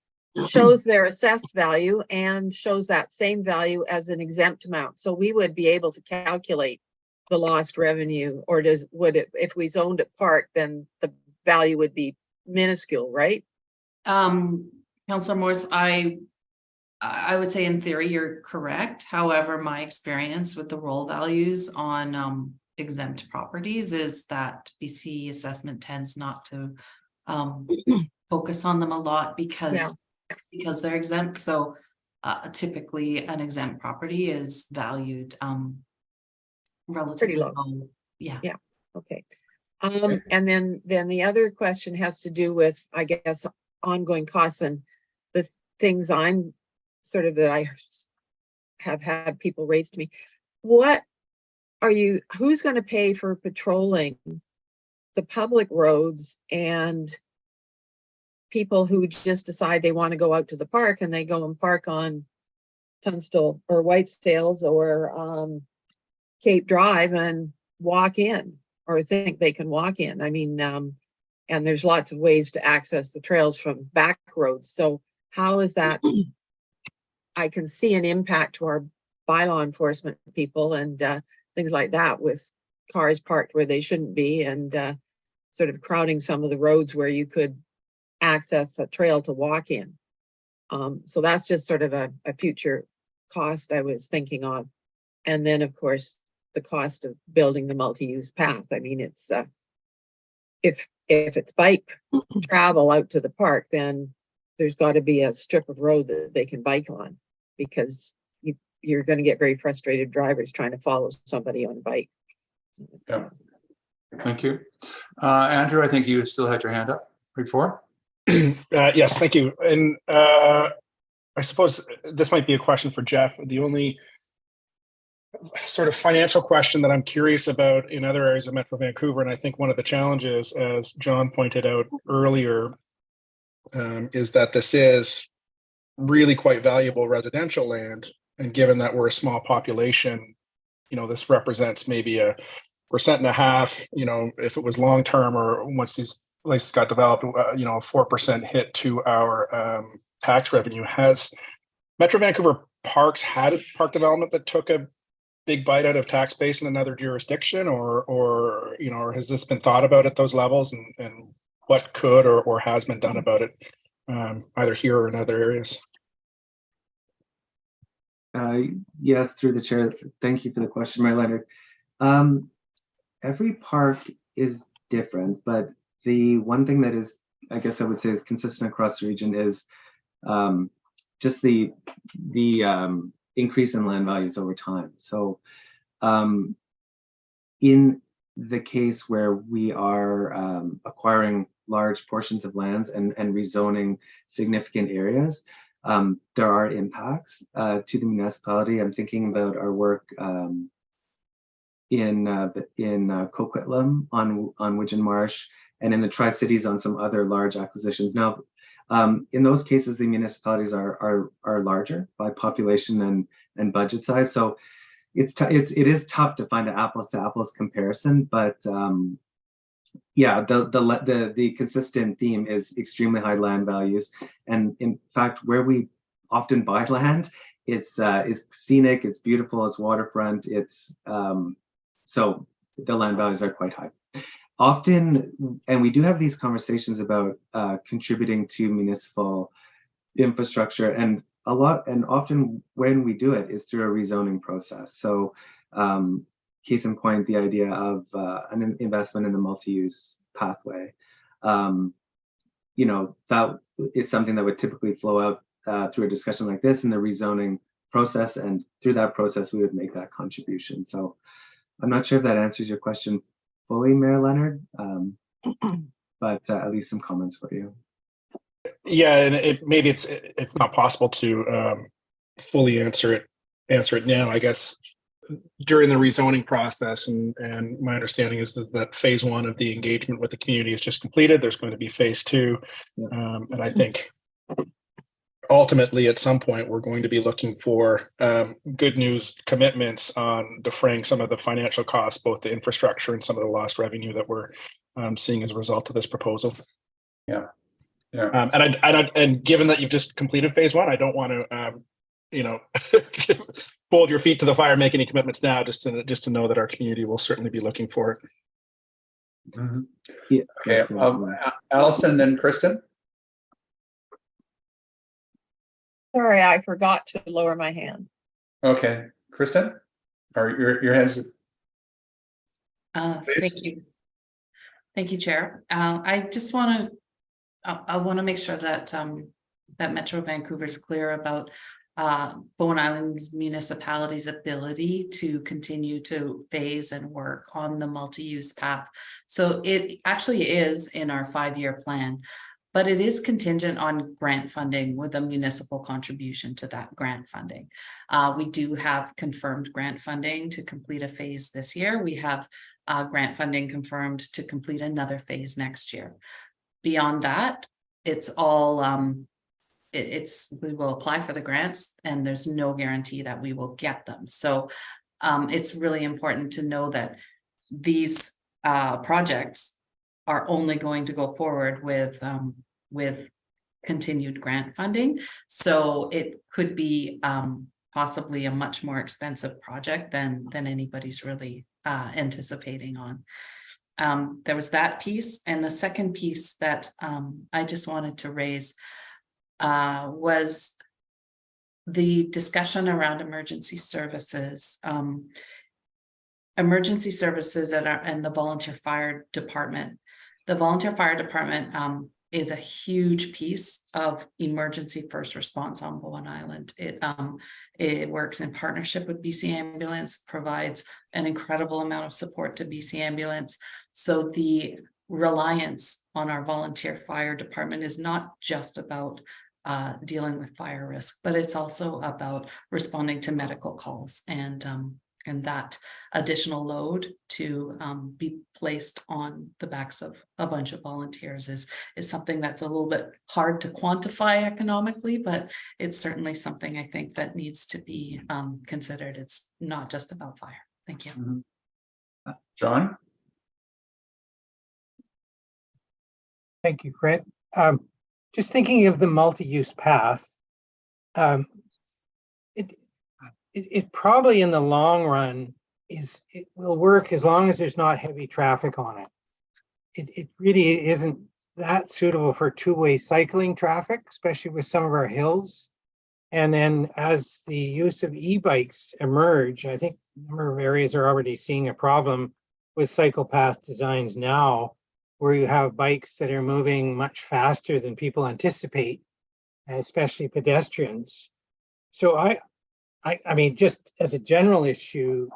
shows their assessed value and shows that same value as an exempt amount. So we would be able to calculate the lost revenue, or if we zoned it park, then the value would be minuscule, right? Councillor Morse, I would say in theory you're correct. However, my experience with the roll values on exempt properties is that BC assessment tends not to focus on them a lot because they're exempt. So typically an exempt property is valued relatively low. Yeah. Okay. And then the other question has to do with, I guess, ongoing costs and the things I'm sort of that I have had people raise to me. Who's going to pay for patrolling the public roads and people who just decide they want to go out to the park and they go and park on Tunstall or Whitesdales or Cape Drive and walk in, or think they can walk in? I mean, and there's lots of ways to access the trails from back roads. So how is that? I can see an impact to our bylaw enforcement people and things like that, with cars parked where they shouldn't be and sort of crowding some of the roads where you could access a trail to walk in. So that's just sort of a future cost I was thinking of. And then, of course, the cost of building the multi-use path. I mean, if it's bike travel out to the park, then there's got to be a strip of road that they can bike on, because you're going to get very frustrated drivers trying to follow somebody on a bike. Yeah. Thank you. Andrew, I think you still had your hand up before. Yes, thank you. And I suppose this might be a question for Jeff. The only sort of financial question that I'm curious about in other areas of Metro Vancouver, and I think one of the challenges, as John pointed out earlier, is that this is really quite valuable residential land. And given that we're a small population, this represents maybe 1.5%, if it was long-term, or once these places got developed, a 4% hit to our tax revenue. Has Metro Vancouver Parks had a park development that took a big bite out of tax base in another jurisdiction, or has this been thought about at those levels, and what could or has been done about it, either here or in other areas? Yes, through the chair. Thank you for the question, Mayor Leonard. Every park is different, but the one thing that is, I guess I would say, is consistent across the region is just the increase in land values over time. So in the case where we are acquiring large portions of lands and rezoning significant areas, there are impacts to the municipality. I'm thinking about our work in Coquitlam on Widgeon Marsh, and in the Tri-Cities on some other large acquisitions. Now, in those cases, the municipalities are larger by population and budget size. So it is tough to find an apples to apples comparison, but yeah, the consistent theme is extremely high land values, and in fact, where we often buy land, it's scenic, it's beautiful, it's waterfront, it's so the land values are quite high. Often, and we do have these conversations about contributing to municipal infrastructure, and often when we do it is through a rezoning process. So case in point, the idea of an investment in the multi-use pathway. That is something that would typically flow out through a discussion like this in the rezoning process, and through that process we would make that contribution. So I'm not sure if that answers your question fully, Mayor Leonard, but at least some comments for you. Yeah, and maybe it's not possible to fully answer it now. I guess during the rezoning process, and my understanding is that phase 1 of the engagement with the community is just completed. There's going to be phase 2, and I think ultimately at some point we're going to be looking for good news commitments on defraying some of the financial costs, both the infrastructure and some of the lost revenue that we're seeing as a result of this proposal. Yeah. And given that you've just completed phase 1, I don't want to hold your feet to the fire, make any commitments now, just to know that our community will certainly be looking for it. Mm-hmm. Yeah. Okay, Allison, then Kristen. Sorry, I forgot to lower my hand. Okay, Kristen, or your hands. Thank you. Thank you, Chair. I just want to make sure that that Metro Vancouver is clear about Bowen Island municipality's ability to continue to phase and work on the multi-use path. So it actually is in our 5-year plan, but it is contingent on grant funding with a municipal contribution to that grant funding. We do have confirmed grant funding to complete a phase this year. We have grant funding confirmed to complete another phase next year. Beyond that, it's all we will apply for the grants, and there's no guarantee that we will get them. So it's really important to know that these projects are only going to go forward with continued grant funding. So it could be possibly a much more expensive project than anybody's really anticipating on. There was that piece, and the second piece that I just wanted to raise was the discussion around emergency services. Emergency services and the volunteer fire department the volunteer fire department is a huge piece of emergency first response on Bowen Island. It works in partnership with BC Ambulance, provides an incredible amount of support to BC Ambulance. So the reliance on our volunteer fire department is not just about dealing with fire risk, but it's also about responding to medical calls, and that additional load to be placed on the backs of a bunch of volunteers is something that's a little bit hard to quantify economically, but it's certainly something I think that needs to be considered. It's not just about fire. Thank you. John? Thank you, Fred. Just thinking of the multi-use path, it probably in the long run it will work as long as there's not heavy traffic on it. It really isn't that suitable for two-way cycling traffic, especially with some of our hills. And then as the use of e-bikes emerge, I think a number of areas are already seeing a problem with cycle path designs now, where you have bikes that are moving much faster than people anticipate, especially pedestrians. So I mean, just as a general issue,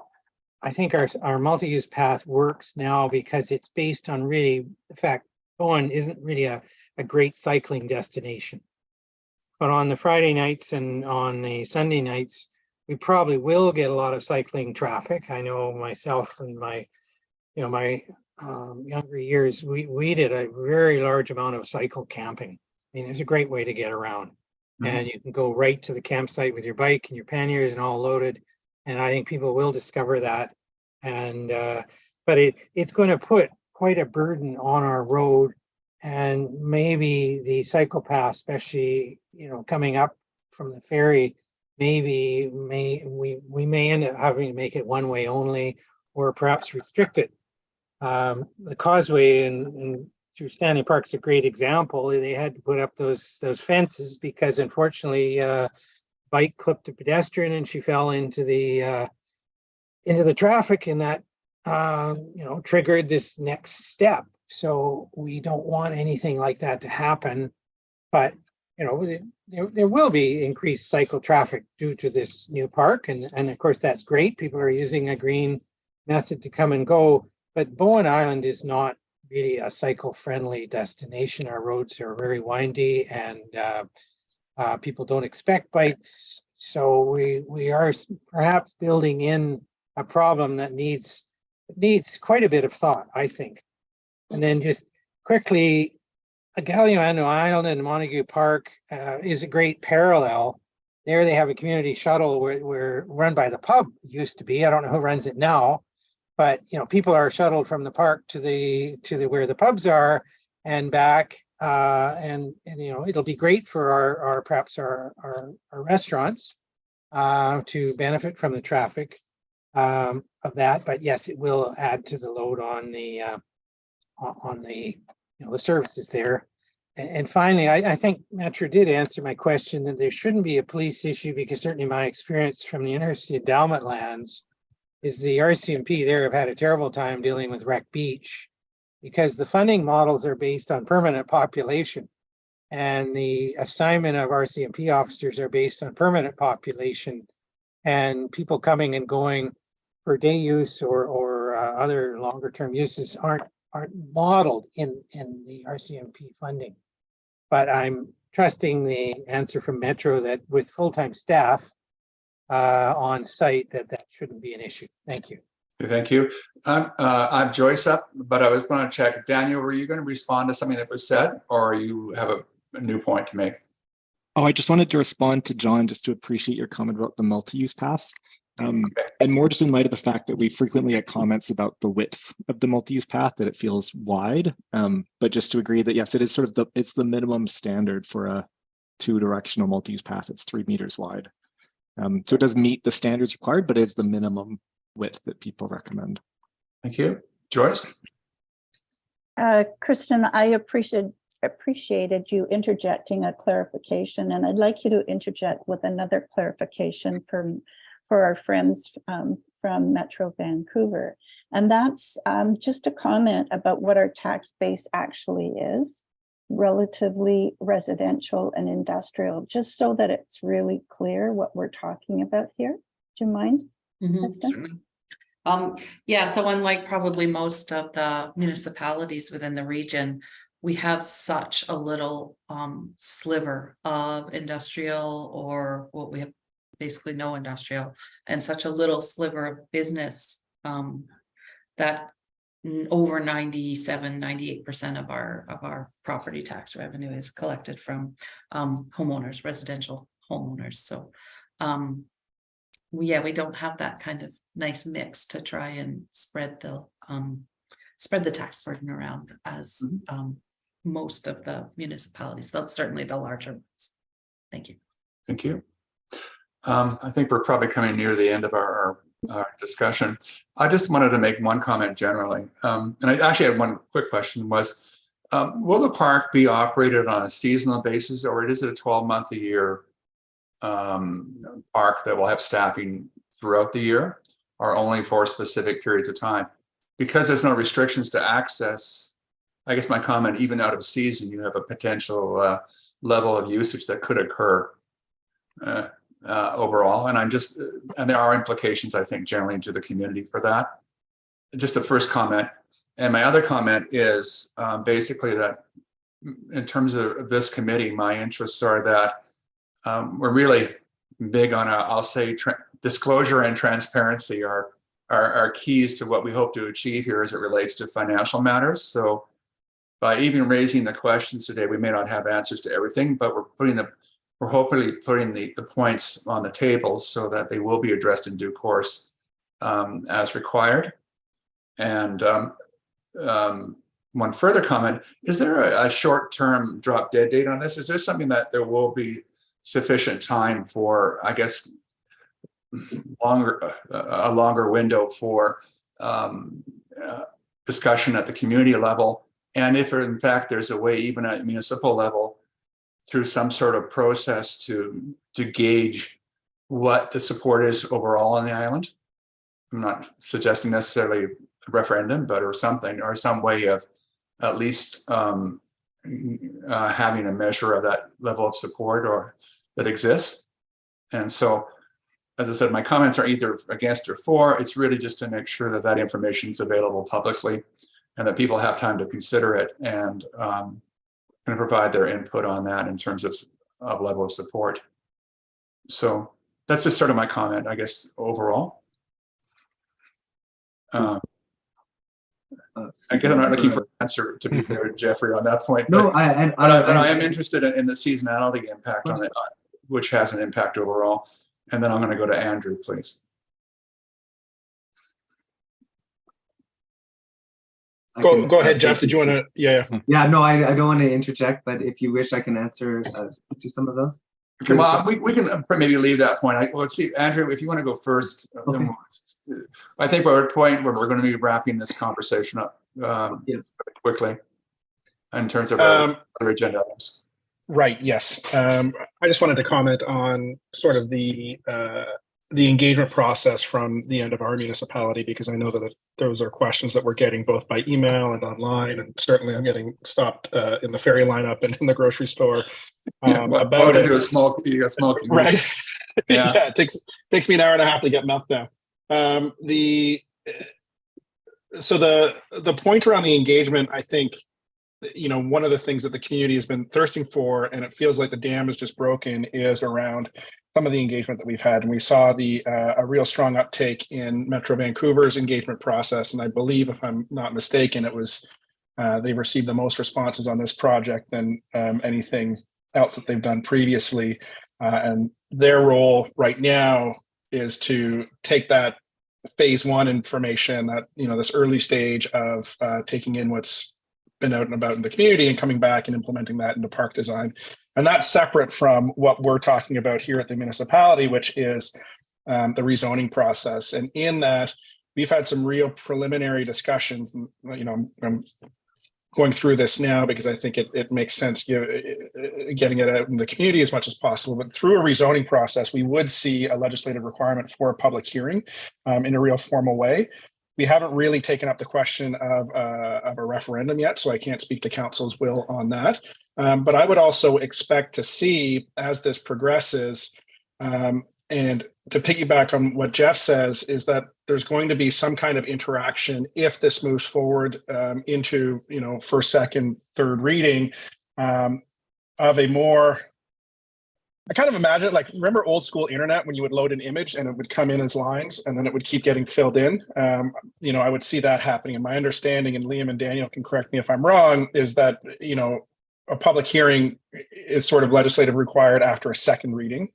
I think our multi-use path works now because it's based on really the fact Bowen isn't really a great cycling destination. But on the Friday nights and on the Sunday nights, we probably will get a lot of cycling traffic. I know myself and my younger years, we did a very large amount of cycle camping. I mean, it's a great way to get around. And you can go right to the campsite with your bike and your panniers and all loaded. And I think people will discover that. And but it's going to put quite a burden on our road, and maybe the cycle path, especially coming up from the ferry, we may end up having to make it one way only, or perhaps restrict it. The causeway and through Stanley Park's a great example. They had to put up those fences because unfortunately bike clipped a pedestrian and she fell into the traffic, and that triggered this next step. So we don't want anything like that to happen, but there will be increased cycle traffic due to this new park, and of course that's great. People are using a green method to come and go, but Bowen Island is not really a cycle-friendly destination. Our roads are very windy, and people don't expect bikes. So we are perhaps building in a problem that needs quite a bit of thought, I think. And then just quickly, Galliano Island and Montague Park is a great parallel. There they have a community shuttle where run by the pub, used to be. I don't know who runs it now. But people are shuttled from the park to the where the pubs are and back, and it'll be great for our perhaps our restaurants to benefit from the traffic of that. But yes, it will add to the load on the the services there. And finally, I think Metro did answer my question that there shouldn't be a police issue, because certainly my experience from the University Endowment lands is the RCMP there have had a terrible time dealing with Wreck Beach, because the funding models are based on permanent population, and the assignment of RCMP officers are based on permanent population, and people coming and going for day use or other longer term uses aren't modeled in the RCMP funding. But I'm trusting the answer from Metro that with full-time staff on site, that shouldn't be an issue. Thank you. Thank you. I'm Joyce up, but I was going to check. Daniel, were you going to respond to something that was said, or you have a new point to make? Oh, I just wanted to respond to John, just to appreciate your comment about the multi-use path. And more just in light of the fact that we frequently get comments about the width of the multi-use path, that it feels wide. But just to agree that yes, it is sort of it's the minimum standard for a two-directional multi-use path. It's 3 meters wide. So it does meet the standards required, but it's the minimum width that people recommend. Thank you. Joyce? Kristen, I appreciated you interjecting a clarification, and I'd like you to interject with another clarification for our friends from Metro Vancouver. And that's just a comment about what our tax base actually is, relatively residential and industrial, just so that it's really clear what we're talking about here. Do you mind? Kristen? Certainly. Yeah, so unlike probably most of the municipalities within the region, we have such a little sliver of industrial, or what we have basically no industrial, and such a little sliver of business that over 98% of our property tax revenue is collected from homeowners, residential homeowners. So we don't have that kind of nice mix to try and spread the tax burden around as most of the municipalities. That's certainly the larger ones. Thank you. Thank you. I think we're probably coming near the end of our discussion. I just wanted to make one comment generally. And I actually had one quick question was, will the park be operated on a seasonal basis, or is it a 12-month a year park that will have staffing throughout the year, or only for specific periods of time? Because there's no restrictions to access, I guess my comment, even out of season, you have a potential level of usage that could occur overall. And and there are implications, I think, generally into the community for that. Just a first comment. And my other comment is basically that in terms of this committee, my interests are that we're really big on, I'll say, disclosure and transparency are keys to what we hope to achieve here as it relates to financial matters. So by even raising the questions today, we may not have answers to everything, but we're hopefully putting the points on the table so that they will be addressed in due course as required. And one further comment, is there a short-term drop dead date on this? Is this something that there will be sufficient time for, I guess, a longer window for discussion at the community level? And if in fact there's a way, even at municipal level, through some sort of process to gauge what the support is overall on the island? I'm not suggesting necessarily a referendum, but or something, or some way of at least having a measure of that level of support or that exists. And so, as I said, my comments are either against or for. It's really just to make sure that that information is available publicly and that people have time to consider it and can provide their input on that in terms of level of support. So that's just sort of my comment, I guess, overall. I guess I'm not looking for an answer, to be fair, Jeffrey, on that point. No, but I am interested in the seasonality impact on it, which has an impact overall. And then I'm going to go to Andrew, please. Go ahead, Jeff. Did you want to? Yeah. Yeah, no, I don't want to interject, but if you wish, I can answer to some of those. Okay, well, we can maybe leave that point. Let's see, Andrew, if you want to go first. Okay. I think we're at a point where we're going to be wrapping this conversation up Yes. quickly in terms of our other agenda items. Right. Yes. I just wanted to comment on sort of the engagement process from the end of our municipality, because I know that those are questions that we're getting both by email and online, and certainly I'm getting stopped in the ferry lineup and in the grocery store about it. A small commute. Right. Yeah. Yeah. It takes me an hour and a half to get milk now. So the point around the engagement, I think, one of the things that the community has been thirsting for, and it feels like the dam is just broken, is around some of the engagement that we've had. And we saw a real strong uptake in Metro Vancouver's engagement process. And I believe, if I'm not mistaken, it was they received the most responses on this project than anything else that they've done previously. And their role right now is to take that phase one information, that this early stage of taking in what's been out and about in the community and coming back and implementing that into park design. And that's separate from what we're talking about here at the municipality, which is the rezoning process. And in that, we've had some real preliminary discussions. I'm going through this now because I think it makes sense getting it out in the community as much as possible. But through a rezoning process, we would see a legislative requirement for a public hearing in a real formal way. We haven't really taken up the question of a referendum yet, so I can't speak to council's will on that. But I would also expect to see as this progresses, and to piggyback on what Jeff says, is that there's going to be some kind of interaction if this moves forward into, first, second, third reading of a more, I kind of imagine, like, remember old school internet when you would load an image and it would come in as lines and then it would keep getting filled in? I would see that happening. And my understanding, and Liam and Daniel can correct me if I'm wrong, is that, a public hearing is sort of legislative required after a second reading.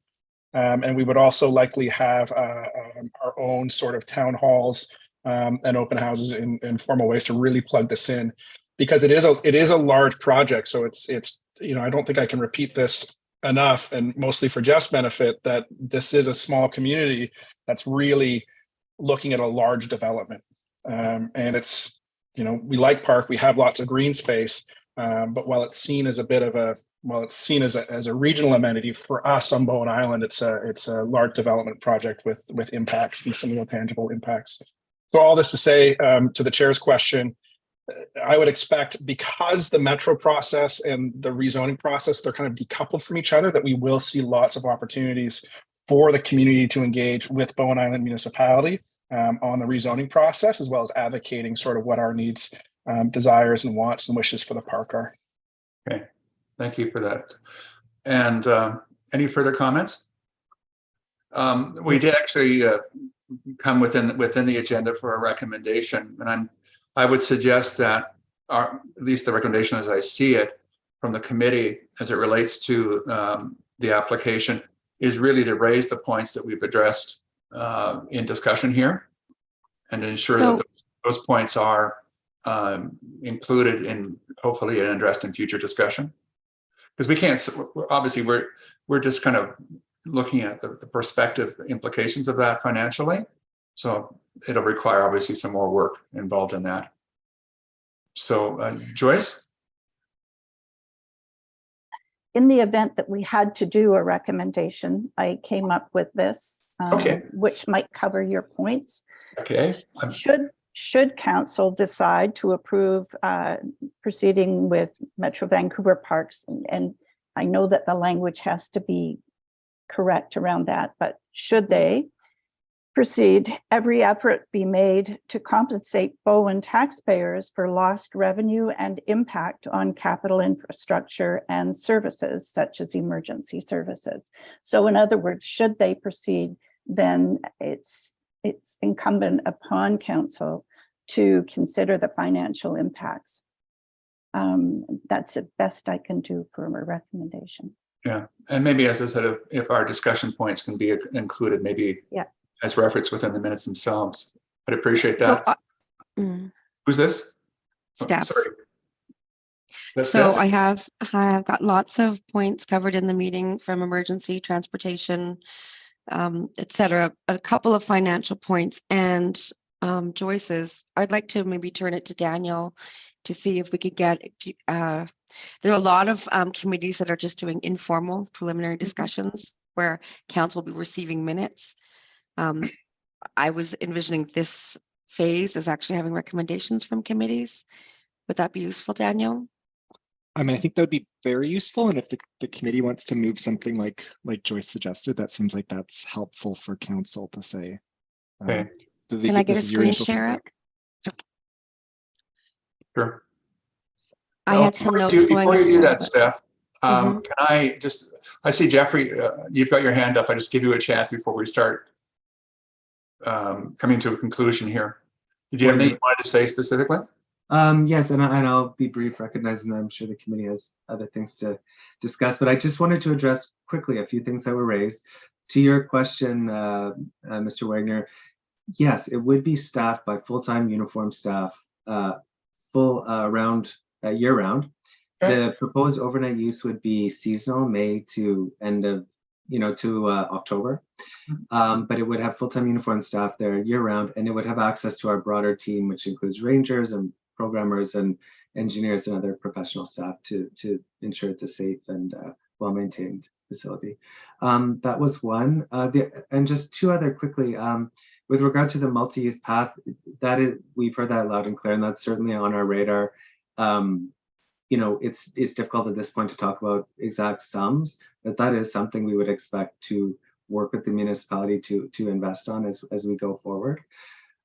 And we would also likely have our own sort of town halls and open houses in formal ways to really plug this in, because it is a large project. So it's I don't think I can repeat this enough, and mostly for Jeff's benefit, that this is a small community that's really looking at a large development. And it's, we like park, we have lots of green space, but while it's seen as as a regional amenity, for us on Bowen Island, it's a large development project with impacts and some real tangible impacts. So all this to say, to the chair's question, I would expect, because the metro process and the rezoning process, they're kind of decoupled from each other, that we will see lots of opportunities for the community to engage with Bowen Island municipality on the rezoning process, as well as advocating sort of what our needs, desires and wants and wishes for the park are. Okay, thank you for that. And any further comments? We did actually come within the agenda for a recommendation, and I would suggest that at least the recommendation as I see it from the committee as it relates to the application is really to raise the points that we've addressed in discussion here and ensure that those points are included in, hopefully, and addressed in future discussion. Because we can't, obviously we're just kind of looking at the prospective implications of that financially. So it'll require obviously some more work involved in that. So Joyce? In the event that we had to do a recommendation, I came up with this, which might cover your points. Okay. Should council decide to approve proceeding with Metro Vancouver Parks, and I know that the language has to be correct around that, but should they proceed, every effort be made to compensate Bowen taxpayers for lost revenue and impact on capital infrastructure and services such as emergency services. So in other words, should they proceed, then it's incumbent upon council to consider the financial impacts. That's the best I can do for a recommendation. Yeah, and maybe, as I said, if our discussion points can be included, maybe as reference within the minutes themselves. I'd appreciate that. Who's this? Staff. Oh, sorry. That's so Steph? I have got lots of points covered in the meeting, from emergency transportation, etc. A couple of financial points and Joyce's. I'd like to maybe turn it to Daniel to see if we could get, there are a lot of committees that are just doing informal preliminary discussions where council will be receiving minutes. I was envisioning this phase as actually having recommendations from committees. Would that be useful, Daniel? I mean, I think that would be very useful. And if the committee wants to move something like Joyce suggested, that seems like that's helpful for council to say. Okay. Can I get a screen share? Sure. I had some notes going. Before you do that, Steph, can I see Jeffrey, you've got your hand up. I just give you a chance before we start coming to a conclusion here. Did you have anything you wanted to say specifically? Yes, and I'll be brief, recognizing that I'm sure the committee has other things to discuss, but I just wanted to address quickly a few things that were raised. To your question, Mr. Wagner, yes, it would be staffed by full-time uniform staff, year-round. Okay. The proposed overnight use would be seasonal, May to end of, to October. But it would have full-time uniform staff there year-round, and it would have access to our broader team, which includes rangers and programmers and engineers and other professional staff to ensure it's a safe and well-maintained facility. That was one. And just two other quickly. With regard to the multi-use path, we've heard that loud and clear, and that's certainly on our radar. It's difficult at this point to talk about exact sums, but that is something we would expect to work with the municipality to invest on as we go forward.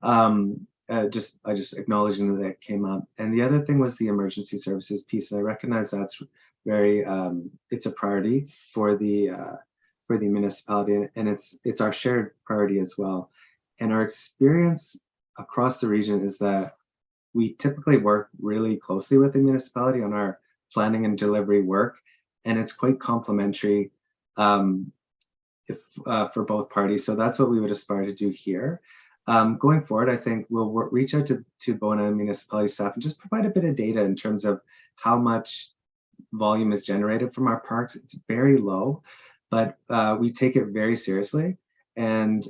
I just acknowledging that it came up. And the other thing was the emergency services piece. And I recognize that's very it's a priority for the municipality, and it's our shared priority as well. And our experience across the region is that we typically work really closely with the municipality on our planning and delivery work, and it's quite complementary for both parties. So that's what we would aspire to do here. Going forward, I think we'll reach out to Bona municipality staff and just provide a bit of data in terms of how much volume is generated from our parks. It's very low, but we take it very seriously. And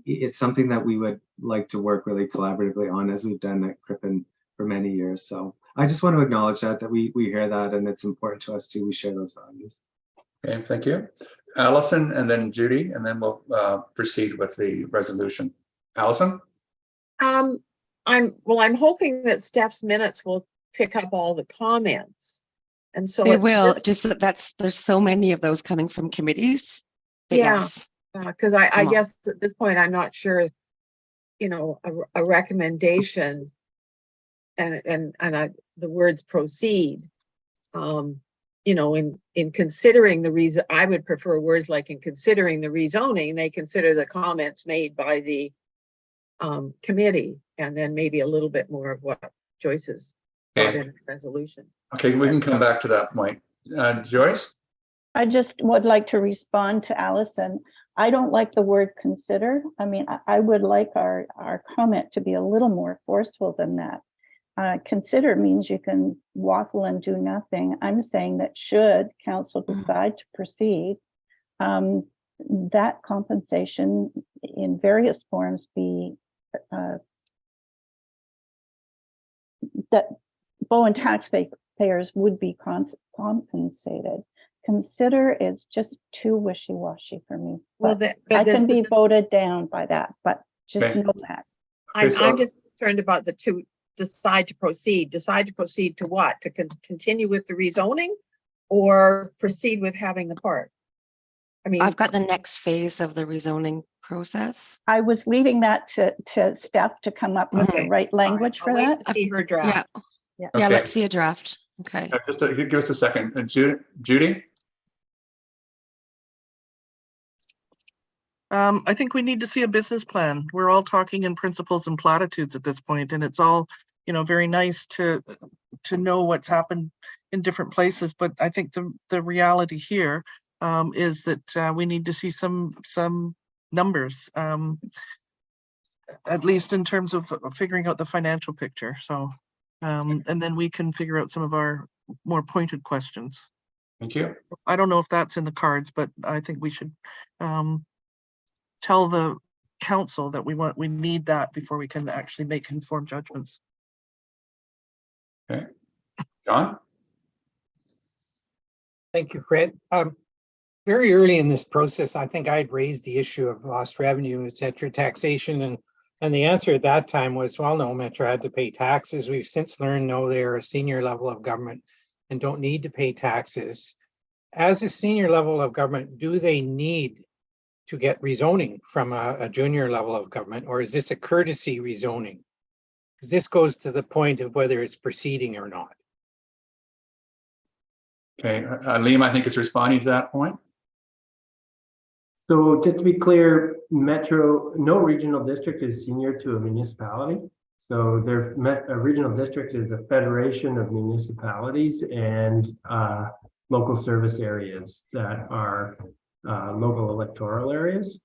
it's something that we would like to work really collaboratively on, as we've done at Crippen for many years. So I just want to acknowledge that we hear that, and it's important to us too. We share those values. Okay, thank you. Allison, and then Judy, and then we'll proceed with the resolution. Allison? I'm hoping that Steph's minutes will pick up all the comments. And so They will, just there's so many of those coming from committees. But yeah. Yes. Because I guess at this point, I'm not sure, a recommendation and the words proceed, in considering the reason, I would prefer words like in considering the rezoning, they consider the comments made by the committee, and then maybe a little bit more of what Joyce's got in the resolution. Okay, we can come back to that point. Joyce? I just would like to respond to Allison. I don't like the word consider. I mean, I would like our comment to be a little more forceful than that. Consider means you can waffle and do nothing. I'm saying that should council decide to proceed, that compensation in various forms be that Bowen taxpayers would be compensated. Consider is just too wishy-washy for me. Well, I can be voted down by that, but just know that. I'm just concerned about the two. Decide to proceed to what? To continue with the rezoning, or proceed with having the park? I mean, I've got the next phase of the rezoning process. I was leaving that to Steph to come up with the right language for I'll wait that. to see her draft. Yeah, Okay. let's see a draft. Okay. Just give us a second. Judy? I think we need to see a business plan. We're all talking in principles and platitudes at this point, and it's all, very nice to know what's happened in different places. But I think the reality here is that we need to see some numbers, at least in terms of figuring out the financial picture. So, and then we can figure out some of our more pointed questions. Thank you. I don't know if that's in the cards, but I think we should tell the council that we need that before we can actually make informed judgments. Okay. John? Thank you, Fred. Very early in this process, I think I'd raised the issue of lost revenue, et cetera, taxation, and the answer at that time was, well, no, Metro had to pay taxes. We've since learned, no, they're a senior level of government and don't need to pay taxes. As a senior level of government, do they need to get rezoning from a junior level of government, or is this a courtesy rezoning? Because this goes to the point of whether it's proceeding or not. Okay, Liam, I think is responding to that point. So just to be clear, no regional district is senior to a municipality. So a regional district is a federation of municipalities and local service areas that are local electoral areas.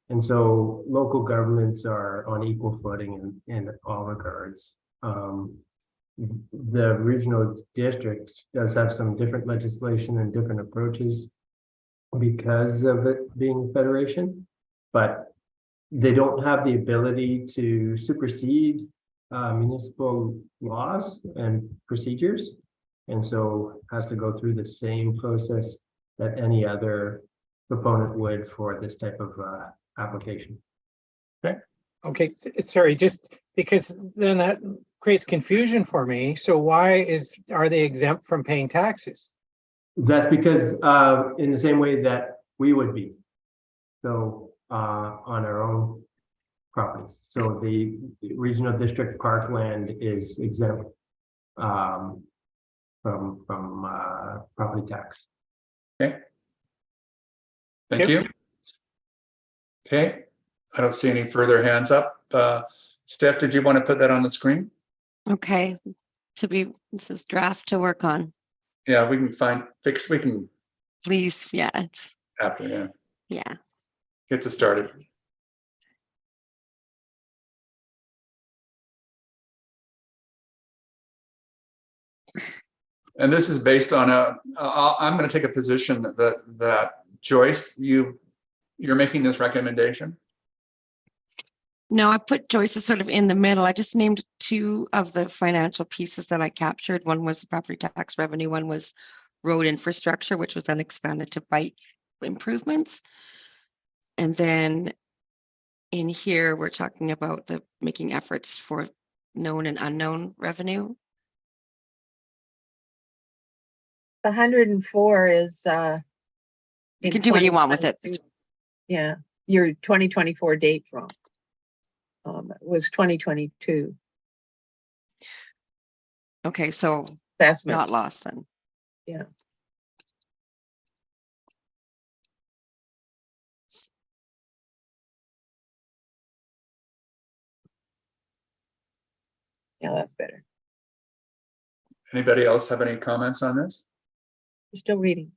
And so local governments are on equal footing in all regards. The regional district does have some different legislation and different approaches because of it being a federation, but they don't have the ability to supersede municipal laws and procedures. And so has to go through the same process that any other proponent would for this type of application. Okay, sorry, just because then that creates confusion for me. So why are they exempt from paying taxes? That's because in the same way that we would be. So on our own properties. So the regional district parkland is exempt from property tax. Okay. Thank you. Okay, I don't see any further hands up. Steph, did you want to put that on the screen? Okay, this is draft to work on. Yeah, we can we can Please, yeah, after, yeah. Gets us started. And this is based on I'm going to take a position that Joyce, you're making this recommendation. No, I put Joyce's sort of in the middle. I just named two of the financial pieces that I captured. One was the property tax revenue, one was road infrastructure, which was then expanded to bike improvements. And then in here, we're talking about making efforts for known and unknown revenue. The 104 is You can do what you want with it. Yeah, your 2024 date from was 2022. Okay, so Assessments. not lost then. Yeah. Yeah, that's better. Anybody else have any comments on this? You're still reading.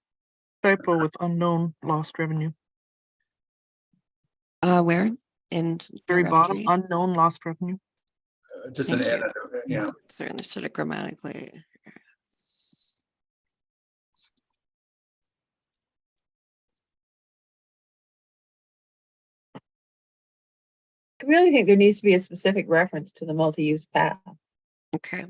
Typo with unknown lost revenue. Where? In Very paragraph bottom, 3? unknown lost revenue. Just Thank an you. edit, yeah. Certainly sort of grammatically. I really think there needs to be a specific reference to the multi-use path. Okay.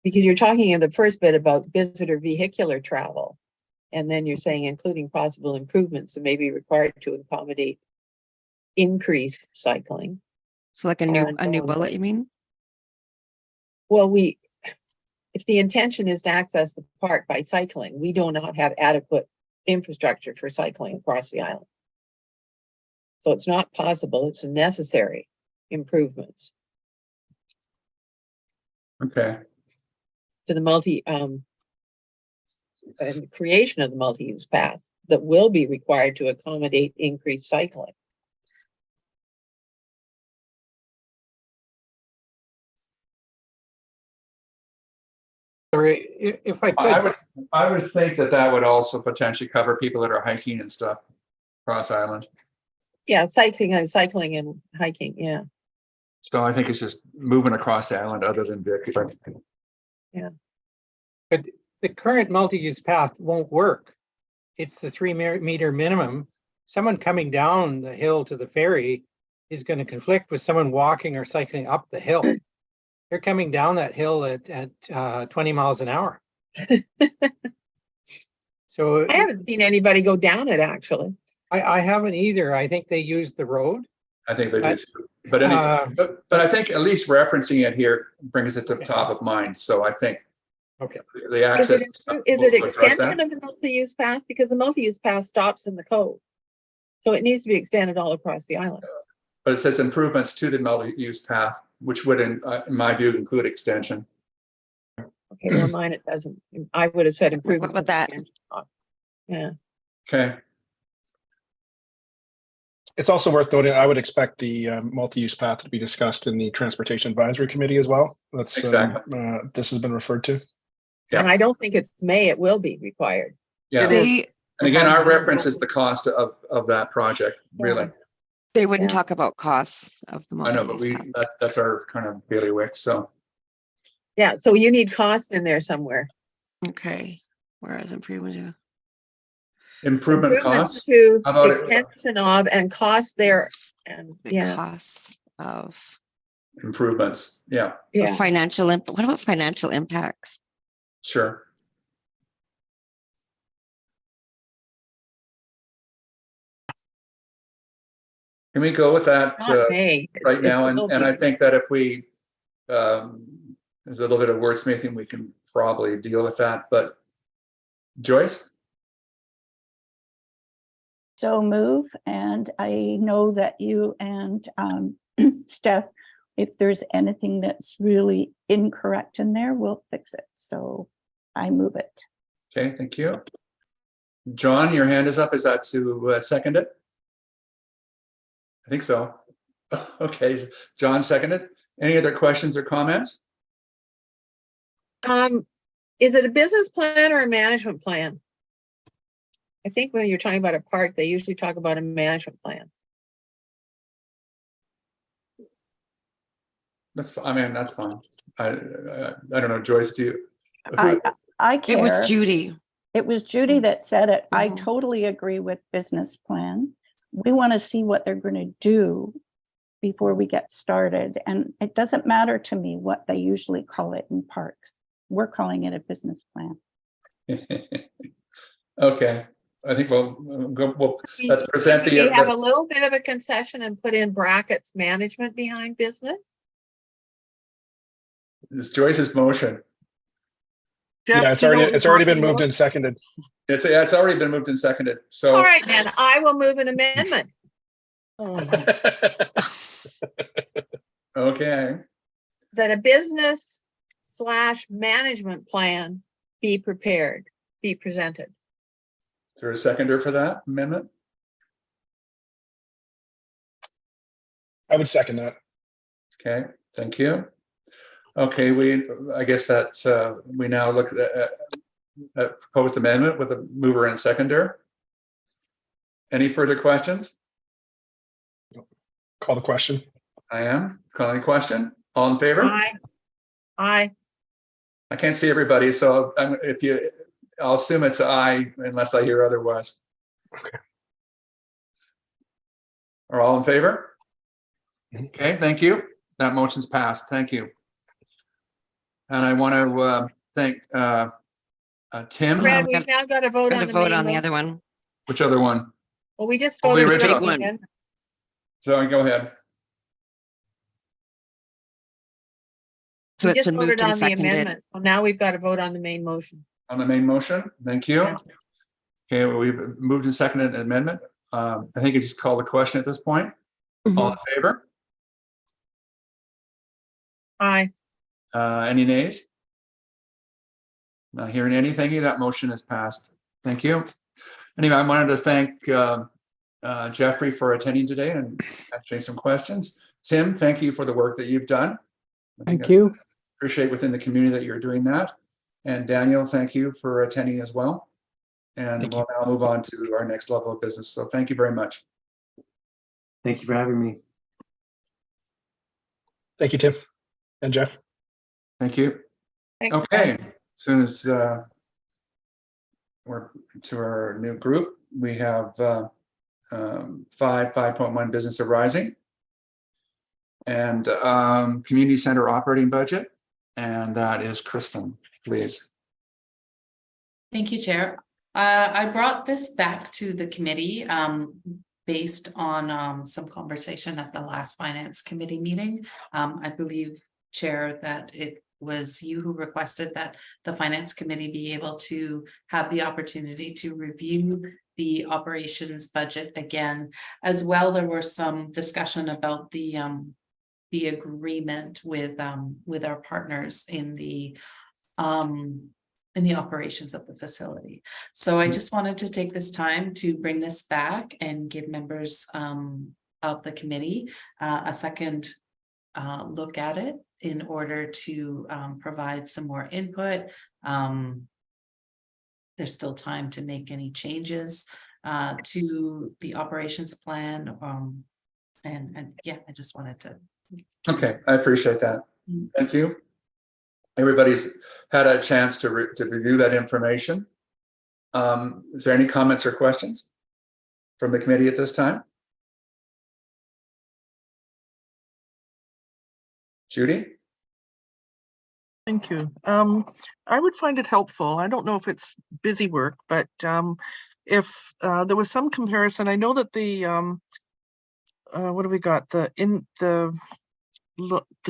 Because you're talking in the first bit about visitor vehicular travel. And then you're saying including possible improvements that may be required to accommodate increased cycling. So like a new bullet, you mean? Well, if the intention is to access the park by cycling, we do not have adequate infrastructure for cycling across the island. So it's not possible, it's a necessary improvements Okay. to the and creation of the multi-use path that will be required to accommodate increased cycling. Sorry, if I could. I would think that would also potentially cover people that are hiking and stuff across island. Yeah, cycling and hiking, yeah. So I think it's just moving across the island other than vehicular. Yeah. But the current multi-use path won't work. It's the 3-meter minimum. Someone coming down the hill to the ferry is going to conflict with someone walking or cycling up the hill. They're coming down that hill at 20 miles an hour. So I haven't seen anybody go down it, actually. I haven't either. I think they use the road. I think they do too. But anyway, but I think at least referencing it here brings it to the top of mind. So I think the access. Is it extension of the multi-use path? Because the multi-use path stops in the cove. So it needs to be extended all across the island. But it says improvements to the multi-use path, which would, in my view, include extension. Okay, well, mine it doesn't. I would have said improvements. What about that? Yeah. Okay. It's also worth noting, I would expect the multi-use path to be discussed in the Transportation Advisory Committee as well. That's exactly. This has been referred to. Yeah. And I don't think it's May, it will be required. Yeah. And again, our reference is the cost of that project, really. They wouldn't talk about costs of the I know, but that's our kind of bailiwick, so. Yeah, so you need costs in there somewhere. Okay, whereas improvement costs to extension of and cost there, and the costs of improvements. Yeah, Yeah, What about financial impacts? sure. Can we go with that not me. right now? It's And I think that if we, there's a little bit of wordsmithing, we can probably deal with that. But Joyce? So move, and I know that you and Steph, if there's anything that's really incorrect in there, we'll fix it. So I move it. Okay, thank you. John, your hand is up. Is that to second it? I think so. Okay, John seconded. Any other questions or comments? Is it a business plan or a management plan? I think when you're talking about a park, they usually talk about a management plan. That's, I mean, that's fine. I don't know, Joyce, do you? I care. It was Judy. It was Judy that said it. I Mhm. totally agree with business plan. We want to see what they're going to do before we get started. And it doesn't matter to me what they usually call it in parks. We're calling it a business plan. Okay, I think we'll let's present We have a the, little bit of a concession and put in brackets management behind business. this Joyce's motion. Jeff, Yeah, do you know what it's we're already been talking moved about? and seconded. It's already been moved and seconded. So All right, then I will move an amendment okay, that a business / management plan be prepared, be presented. is there a seconder for that amendment? I would second that. Okay, thank you. Okay, I guess that's we now look at a proposed amendment with a mover and seconder. Any further questions? Call the question. I am calling the question. All in favor? Aye. I can't see everybody, so I'll assume it's aye unless I hear otherwise. Okay. Are all in favor? Mhm. Okay, thank you. That motion's passed. Thank you. And I want to thank Tim. Brad, we we've now got to vote Got on to the vote main on the motion. other one. Which other one? Well, we just Oh, the voted. original on the one. amendment. Sorry, go ahead. So We it's just been moved voted and on the seconded. amendment. So now we've got to vote on the main motion. On the main motion, thank you. Yeah. Okay, well, we've moved and seconded an amendment. I think you just call the question at this point. Mhm. All in favor? Aye. Any nays? Not hearing any. Thank you. That motion is passed. Thank you. Anyway, I wanted to thank Jeffrey for attending today and answering some questions. Tim, thank you for the work that you've done. I think Thank you. appreciate within the community that you're doing that. And Daniel, thank you for attending as well. And Thank we'll now move on to our next level of business. So thank you very much. Thank you for having me. Thank you, Tim and Jeff. Thank you. Thanks, Okay, Brad. as soon as we're to our new group, we have 5.1 business arising and community center operating budget. And that is Kristen, please. Thank you, Chair. I brought this back to the committee based on some conversation at the last Finance Committee meeting. I believe, Chair, that it was you who requested that the Finance Committee be able to have the opportunity to review the operations budget again. As well, there was some discussion about the agreement with our partners in the operations of the facility. So I just wanted to take this time to bring this back and give members of the committee a second look at it in order to provide some more input. There's still time to make any changes to the operations plan. And yeah, I just wanted to. Okay, I appreciate that. Thank you. Everybody's had a chance to review that information. Is there any comments or questions from the committee at this time? Judy? Thank you. I would find it helpful. I don't know if it's busy work, but if there was some comparison, I know that the what do we got? The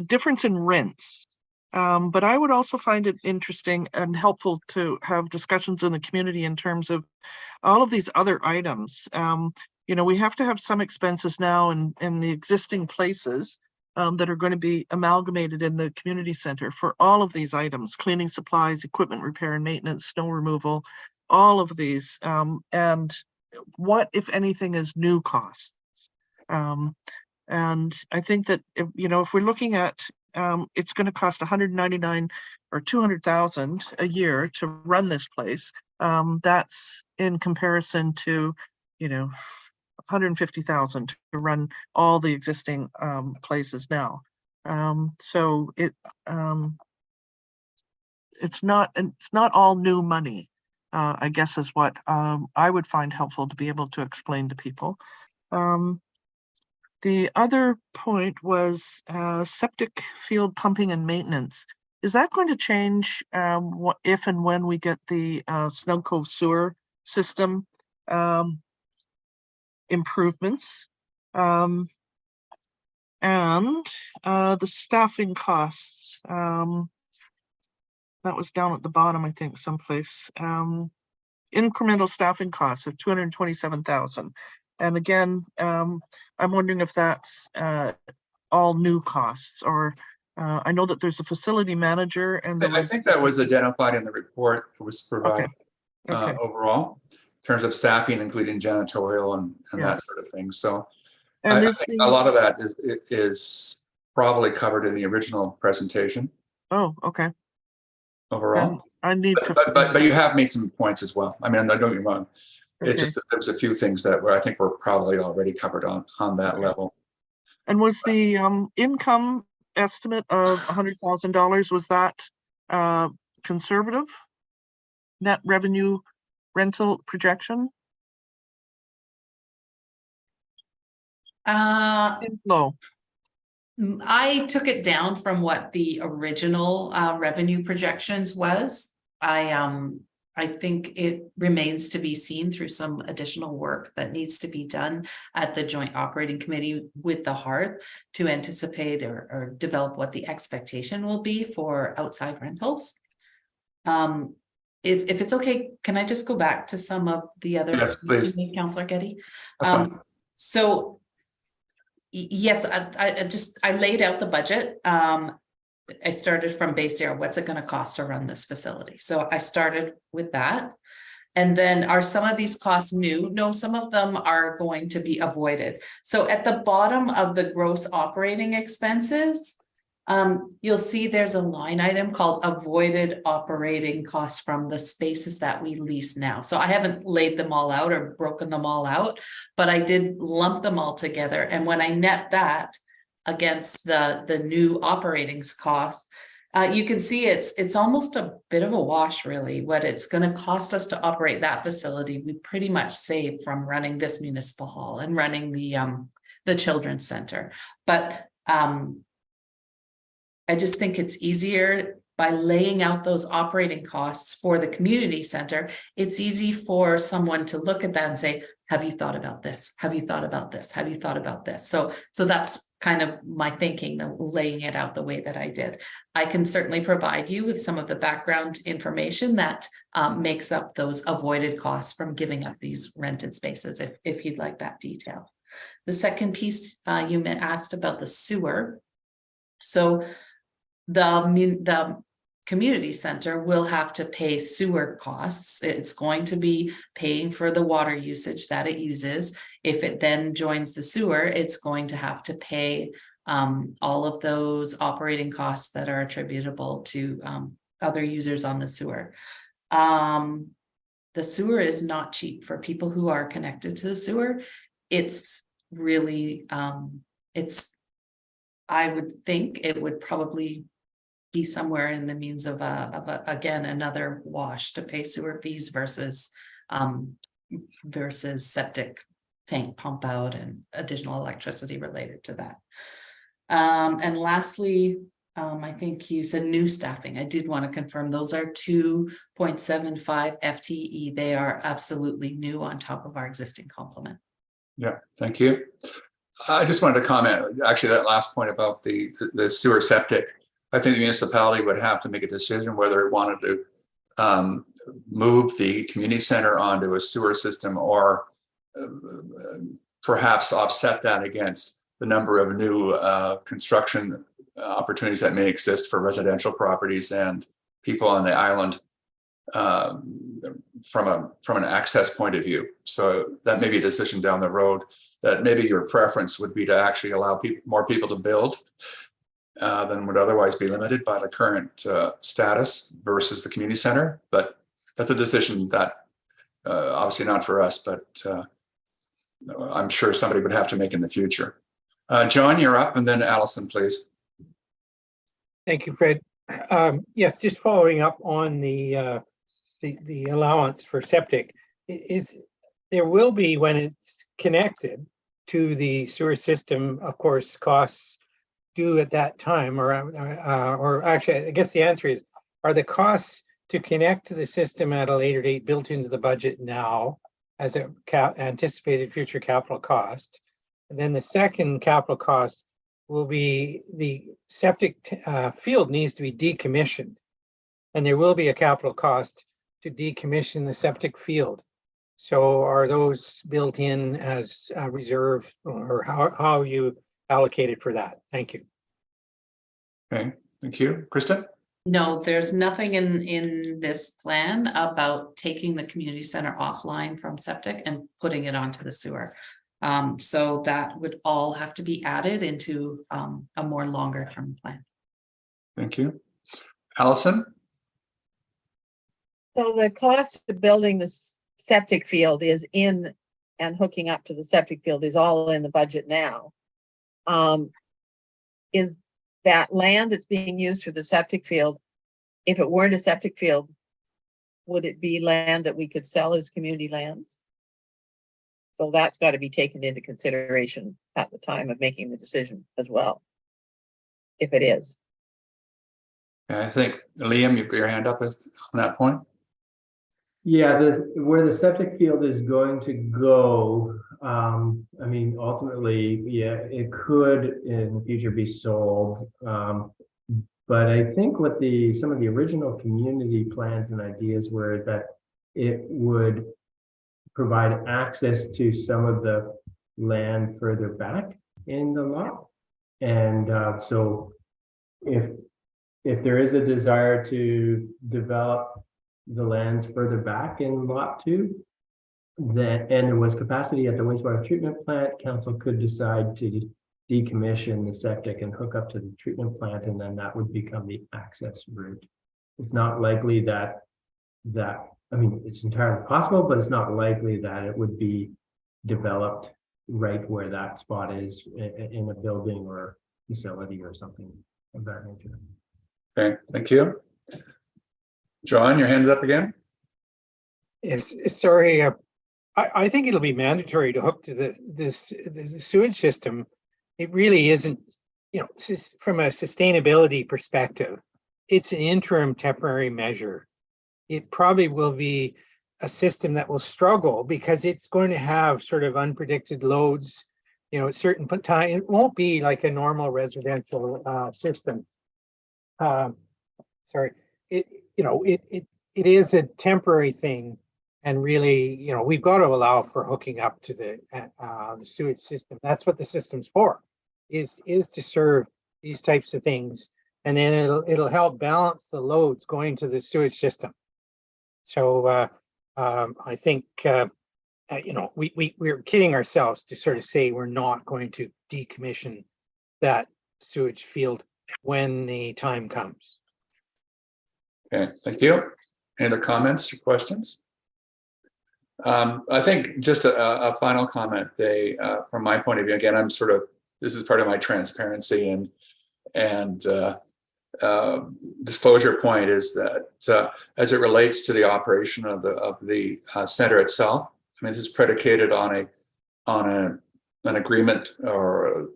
difference in rents. But I would also find it interesting and helpful to have discussions in the community in terms of all of these other items. You know, we have to have some expenses now in the existing places that are going to be amalgamated in the community center for all of these items: cleaning supplies, equipment repair and maintenance, snow removal, all of these. And what, if anything, is new costs? And I think that if, you know, if we're looking at it's going to cost 199 or 200,000 a year to run this place. That's in comparison to, you know, 150,000 to run all the existing places now. So it's not all new money, I guess, is what I would find helpful to be able to explain to people. The other point was septic field pumping and maintenance. Is that going to change what if and when we get the Snug Cove sewer system improvements? And the staffing costs. That was down at the bottom, I think, someplace. Incremental staffing costs of 227,000. And again, I'm wondering if that's all new costs, or I know that there's a facility manager, and I think that was identified in the report that was provided Okay. overall, in terms of staffing, including janitorial and Yeah. that sort of thing. So And I is think the- a lot of that is probably covered in the original presentation Oh, okay. overall. Then I need to. But you have made some points as well. I mean, I don't get me wrong. Okay. It's just that there was a few things that were, I think, were probably already covered on that level. And was the income estimate of $100,000, was that conservative? Net revenue rental projection? Seems low. I took it down from what the original revenue projections was. I think it remains to be seen through some additional work that needs to be done at the Joint Operating Committee with the HART to anticipate or develop what the expectation will be for outside rentals. If it's okay, can I just go back to some of the other? Yes, please. Councillor Getty. That's fine. So yes, I laid out the budget. I started from base year. What's it going to cost to run this facility? So I started with that. And then are some of these costs new? No, some of them are going to be avoided. So at the bottom of the gross operating expenses, you'll see there's a line item called avoided operating costs from the spaces that we lease now. So I haven't laid them all out or broken them all out, but I did lump them all together. And when I net that against the new operating costs, you can see it's almost a bit of a wash, really. What it's going to cost us to operate that facility, we pretty much save from running this municipal hall and running the children's center. But I just think it's easier by laying out those operating costs for the community center. It's easy for someone to look at that and say, have you thought about this? Have you thought about this? Have you thought about this? So that's kind of my thinking, laying it out the way that I did. I can certainly provide you with some of the background information that makes up those avoided costs from giving up these rented spaces, if you'd like that detail. The second piece you asked about the sewer. So the community center will have to pay sewer costs. It's going to be paying for the water usage that it uses. If it then joins the sewer, it's going to have to pay all of those operating costs that are attributable to other users on the sewer. The sewer is not cheap for people who are connected to the sewer. It's really, I would think it would probably be somewhere in the means of again, another wash to pay sewer fees versus septic tank pump out and additional electricity related to that. And lastly, I think you said new staffing. I did want to confirm those are 2.75 FTE. They are absolutely new on top of our existing complement. Yeah, thank you. I just wanted to comment, actually, that last point about the sewer septic. I think the municipality would have to make a decision whether it wanted to move the community center onto a sewer system or perhaps offset that against the number of new construction opportunities that may exist for residential properties and people on the island from an access point of view. So that may be a decision down the road that maybe your preference would be to actually allow more people to build than would otherwise be limited by the current status versus the community center. But that's a decision that obviously not for us, but I'm sure somebody would have to make in the future. John, you're up, and then Allison, please. Thank you, Fred. Yes, just following up on the allowance for septic there will be, when it's connected to the sewer system, of course, costs due at that time, or actually, I guess the answer is, are the costs to connect to the system at a later date built into the budget now as a anticipated future capital cost? And then the second capital cost will be the septic field needs to be decommissioned, and there will be a capital cost to decommission the septic field. So are those built in as a reserve, or how you allocated for that? Thank you. Okay, thank you. Kristen? No, there's nothing in this plan about taking the community center offline from septic and putting it onto the sewer. So that would all have to be added into a more longer term plan. Thank you. Allison? So the cost of building the septic field is in, and hooking up to the septic field is all in the budget now. Is that land that's being used for the septic field, if it weren't a septic field, would it be land that we could sell as community lands? So that's got to be taken into consideration at the time of making the decision as well, if it is. I think, Liam, you've got your hand up on that point. Yeah, where the septic field is going to go, I mean, ultimately, yeah, it could in the future be sold. But I think what some of the original community plans and ideas were that it would provide access to some of the land further back in the lot. And so if there is a desire to develop the lands further back in lot 2, and there was capacity at the wastewater treatment plant, council could decide to decommission the septic and hook up to the treatment plant, and then that would become the access route. It's not likely that I mean, it's entirely possible, but it's not likely that it would be developed right where that spot is in a building or facility or something of that nature. Okay, thank you. John, your hand's up again. Yes, sorry. I think it'll be mandatory to hook to the sewage system. It really isn't, from a sustainability perspective, it's an interim temporary measure. It probably will be a system that will struggle because it's going to have sort of unpredicted loads, at certain time. It won't be like a normal residential system. Sorry, it is a temporary thing, and really, we've got to allow for hooking up to the sewage system. That's what the system's for, is to serve these types of things, and then it'll help balance the loads going to the sewage system. So I think we're kidding ourselves to sort of say we're not going to decommission that sewage field when the time comes. Okay, thank you. Any other comments or questions? I think just a final comment. From my point of view, again, this is part of my transparency and disclosure point is that as it relates to the operation of the center itself, I mean, this is predicated on an agreement or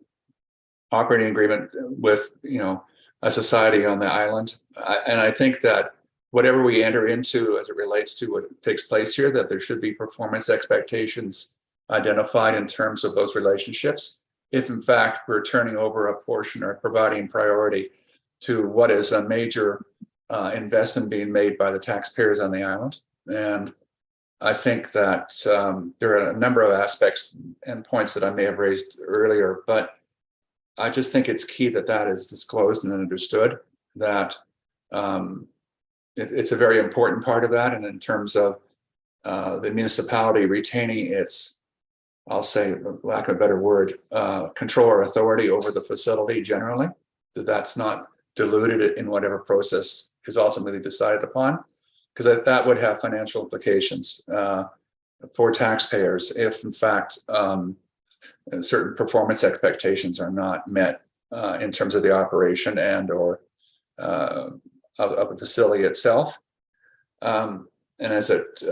operating agreement with a society on the island. And I think that whatever we enter into as it relates to what takes place here, that there should be performance expectations identified in terms of those relationships. If in fact we're turning over a portion or providing priority to what is a major investment being made by the taxpayers on the island. And I think that there are a number of aspects and points that I may have raised earlier, but I just think it's key that that is disclosed and understood, that it's a very important part of that. And in terms of the municipality retaining its, I'll say, for lack of a better word, control or authority over the facility generally, that's not diluted in whatever process is ultimately decided upon, because that would have financial implications for taxpayers if in fact certain performance expectations are not met in terms of the operation and or of the facility itself. And as it,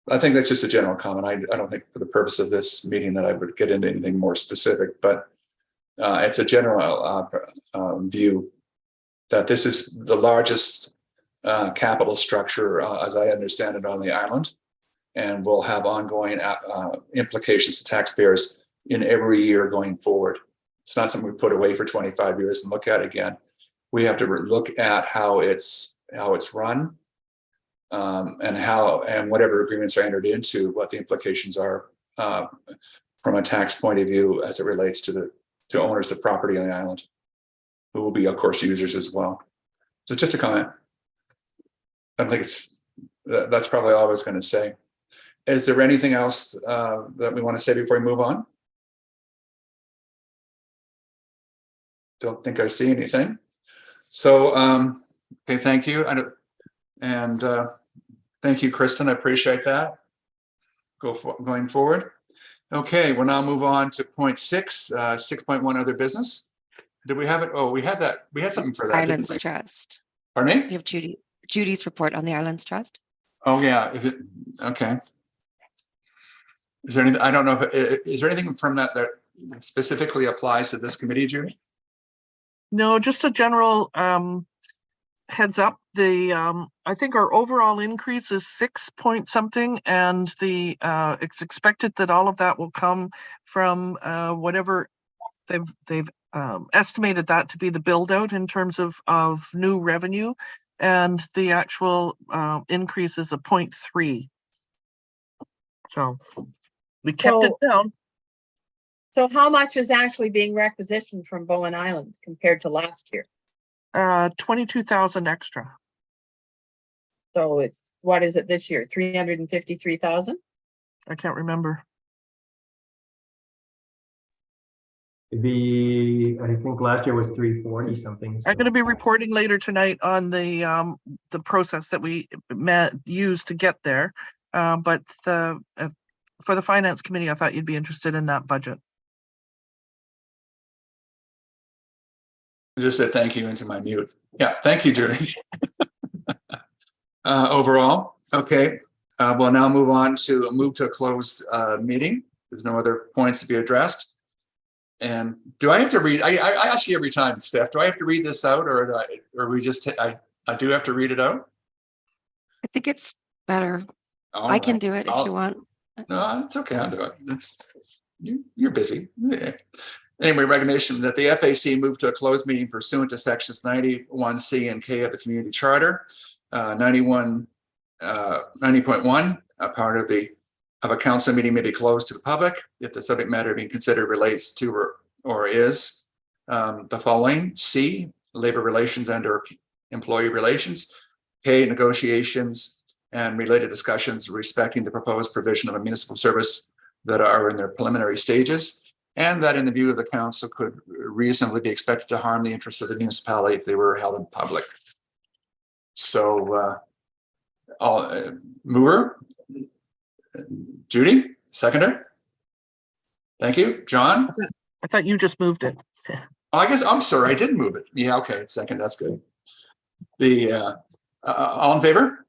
I think that's just a general comment. I don't think for the purpose of this meeting that I would get into anything more specific, but it's a general view that this is the largest capital structure, as I understand it, on the island, and will have ongoing implications to taxpayers in every year going forward. It's not something we put away for 25 years and look at again. We have to look at how it's run, and whatever agreements are entered into, what the implications are from a tax point of view as it relates to owners of property on the island, who will be, of course, users as well. So just a comment. I don't think that's probably all I was going to say. Is there anything else that we want to say before we move on? Don't think I see anything. So, okay, thank you. And thank you, Kristen. I appreciate that. Going forward. Okay, we'll now move on to point 6, 6.1 other business. Did we have it? Oh, we had that. We had something for that. Islands Trust. Pardon me? We have Judy's report on the Islands Trust. Oh, yeah. Okay. Is there anything, I don't know, is there anything from that specifically applies to this committee, Judy? No, just a general heads up. I think our overall increase is 6 point something, and it's expected that all of that will come from whatever they've estimated that to be the build out in terms of new revenue, and the actual increase is a 0.3. So we kept it down. So how much is actually being requisitioned from Bowen Island compared to last year? 22,000 extra. So it's, what is it this year? 353,000? I can't remember. It'd be, I think last year was 340 something. I'm going to be reporting later tonight on the process that we used to get there. But for the finance committee, I thought you'd be interested in that budget. I just said thank you into my mute. Yeah, thank you, Judy. Overall, okay. We'll now move to a closed meeting. There's no other points to be addressed. And do I have to read? I ask you every time, Steph. Do I have to read this out, or we just? I do have to read it out. I think it's better. All I can right. do it if you want. No, it's okay. I'll do it. You're busy. Yeah. Anyway, recognition that the FAC moved to a closed meeting pursuant to sections 91C and K of the Community Charter, 90.1, a part of a council meeting may be closed to the public if the subject matter being considered relates to or is the following: C, labor relations and or employee relations; K, negotiations and related discussions respecting the proposed provision of a municipal service that are in their preliminary stages, and that in the view of the council could reasonably be expected to harm the interests of the municipality if they were held in public. So, mover, Judy, seconder. Thank you, John. I thought you just moved it. Oh, I guess I'm sorry, I did move it. Yeah, okay, second, that's good. The all in favor?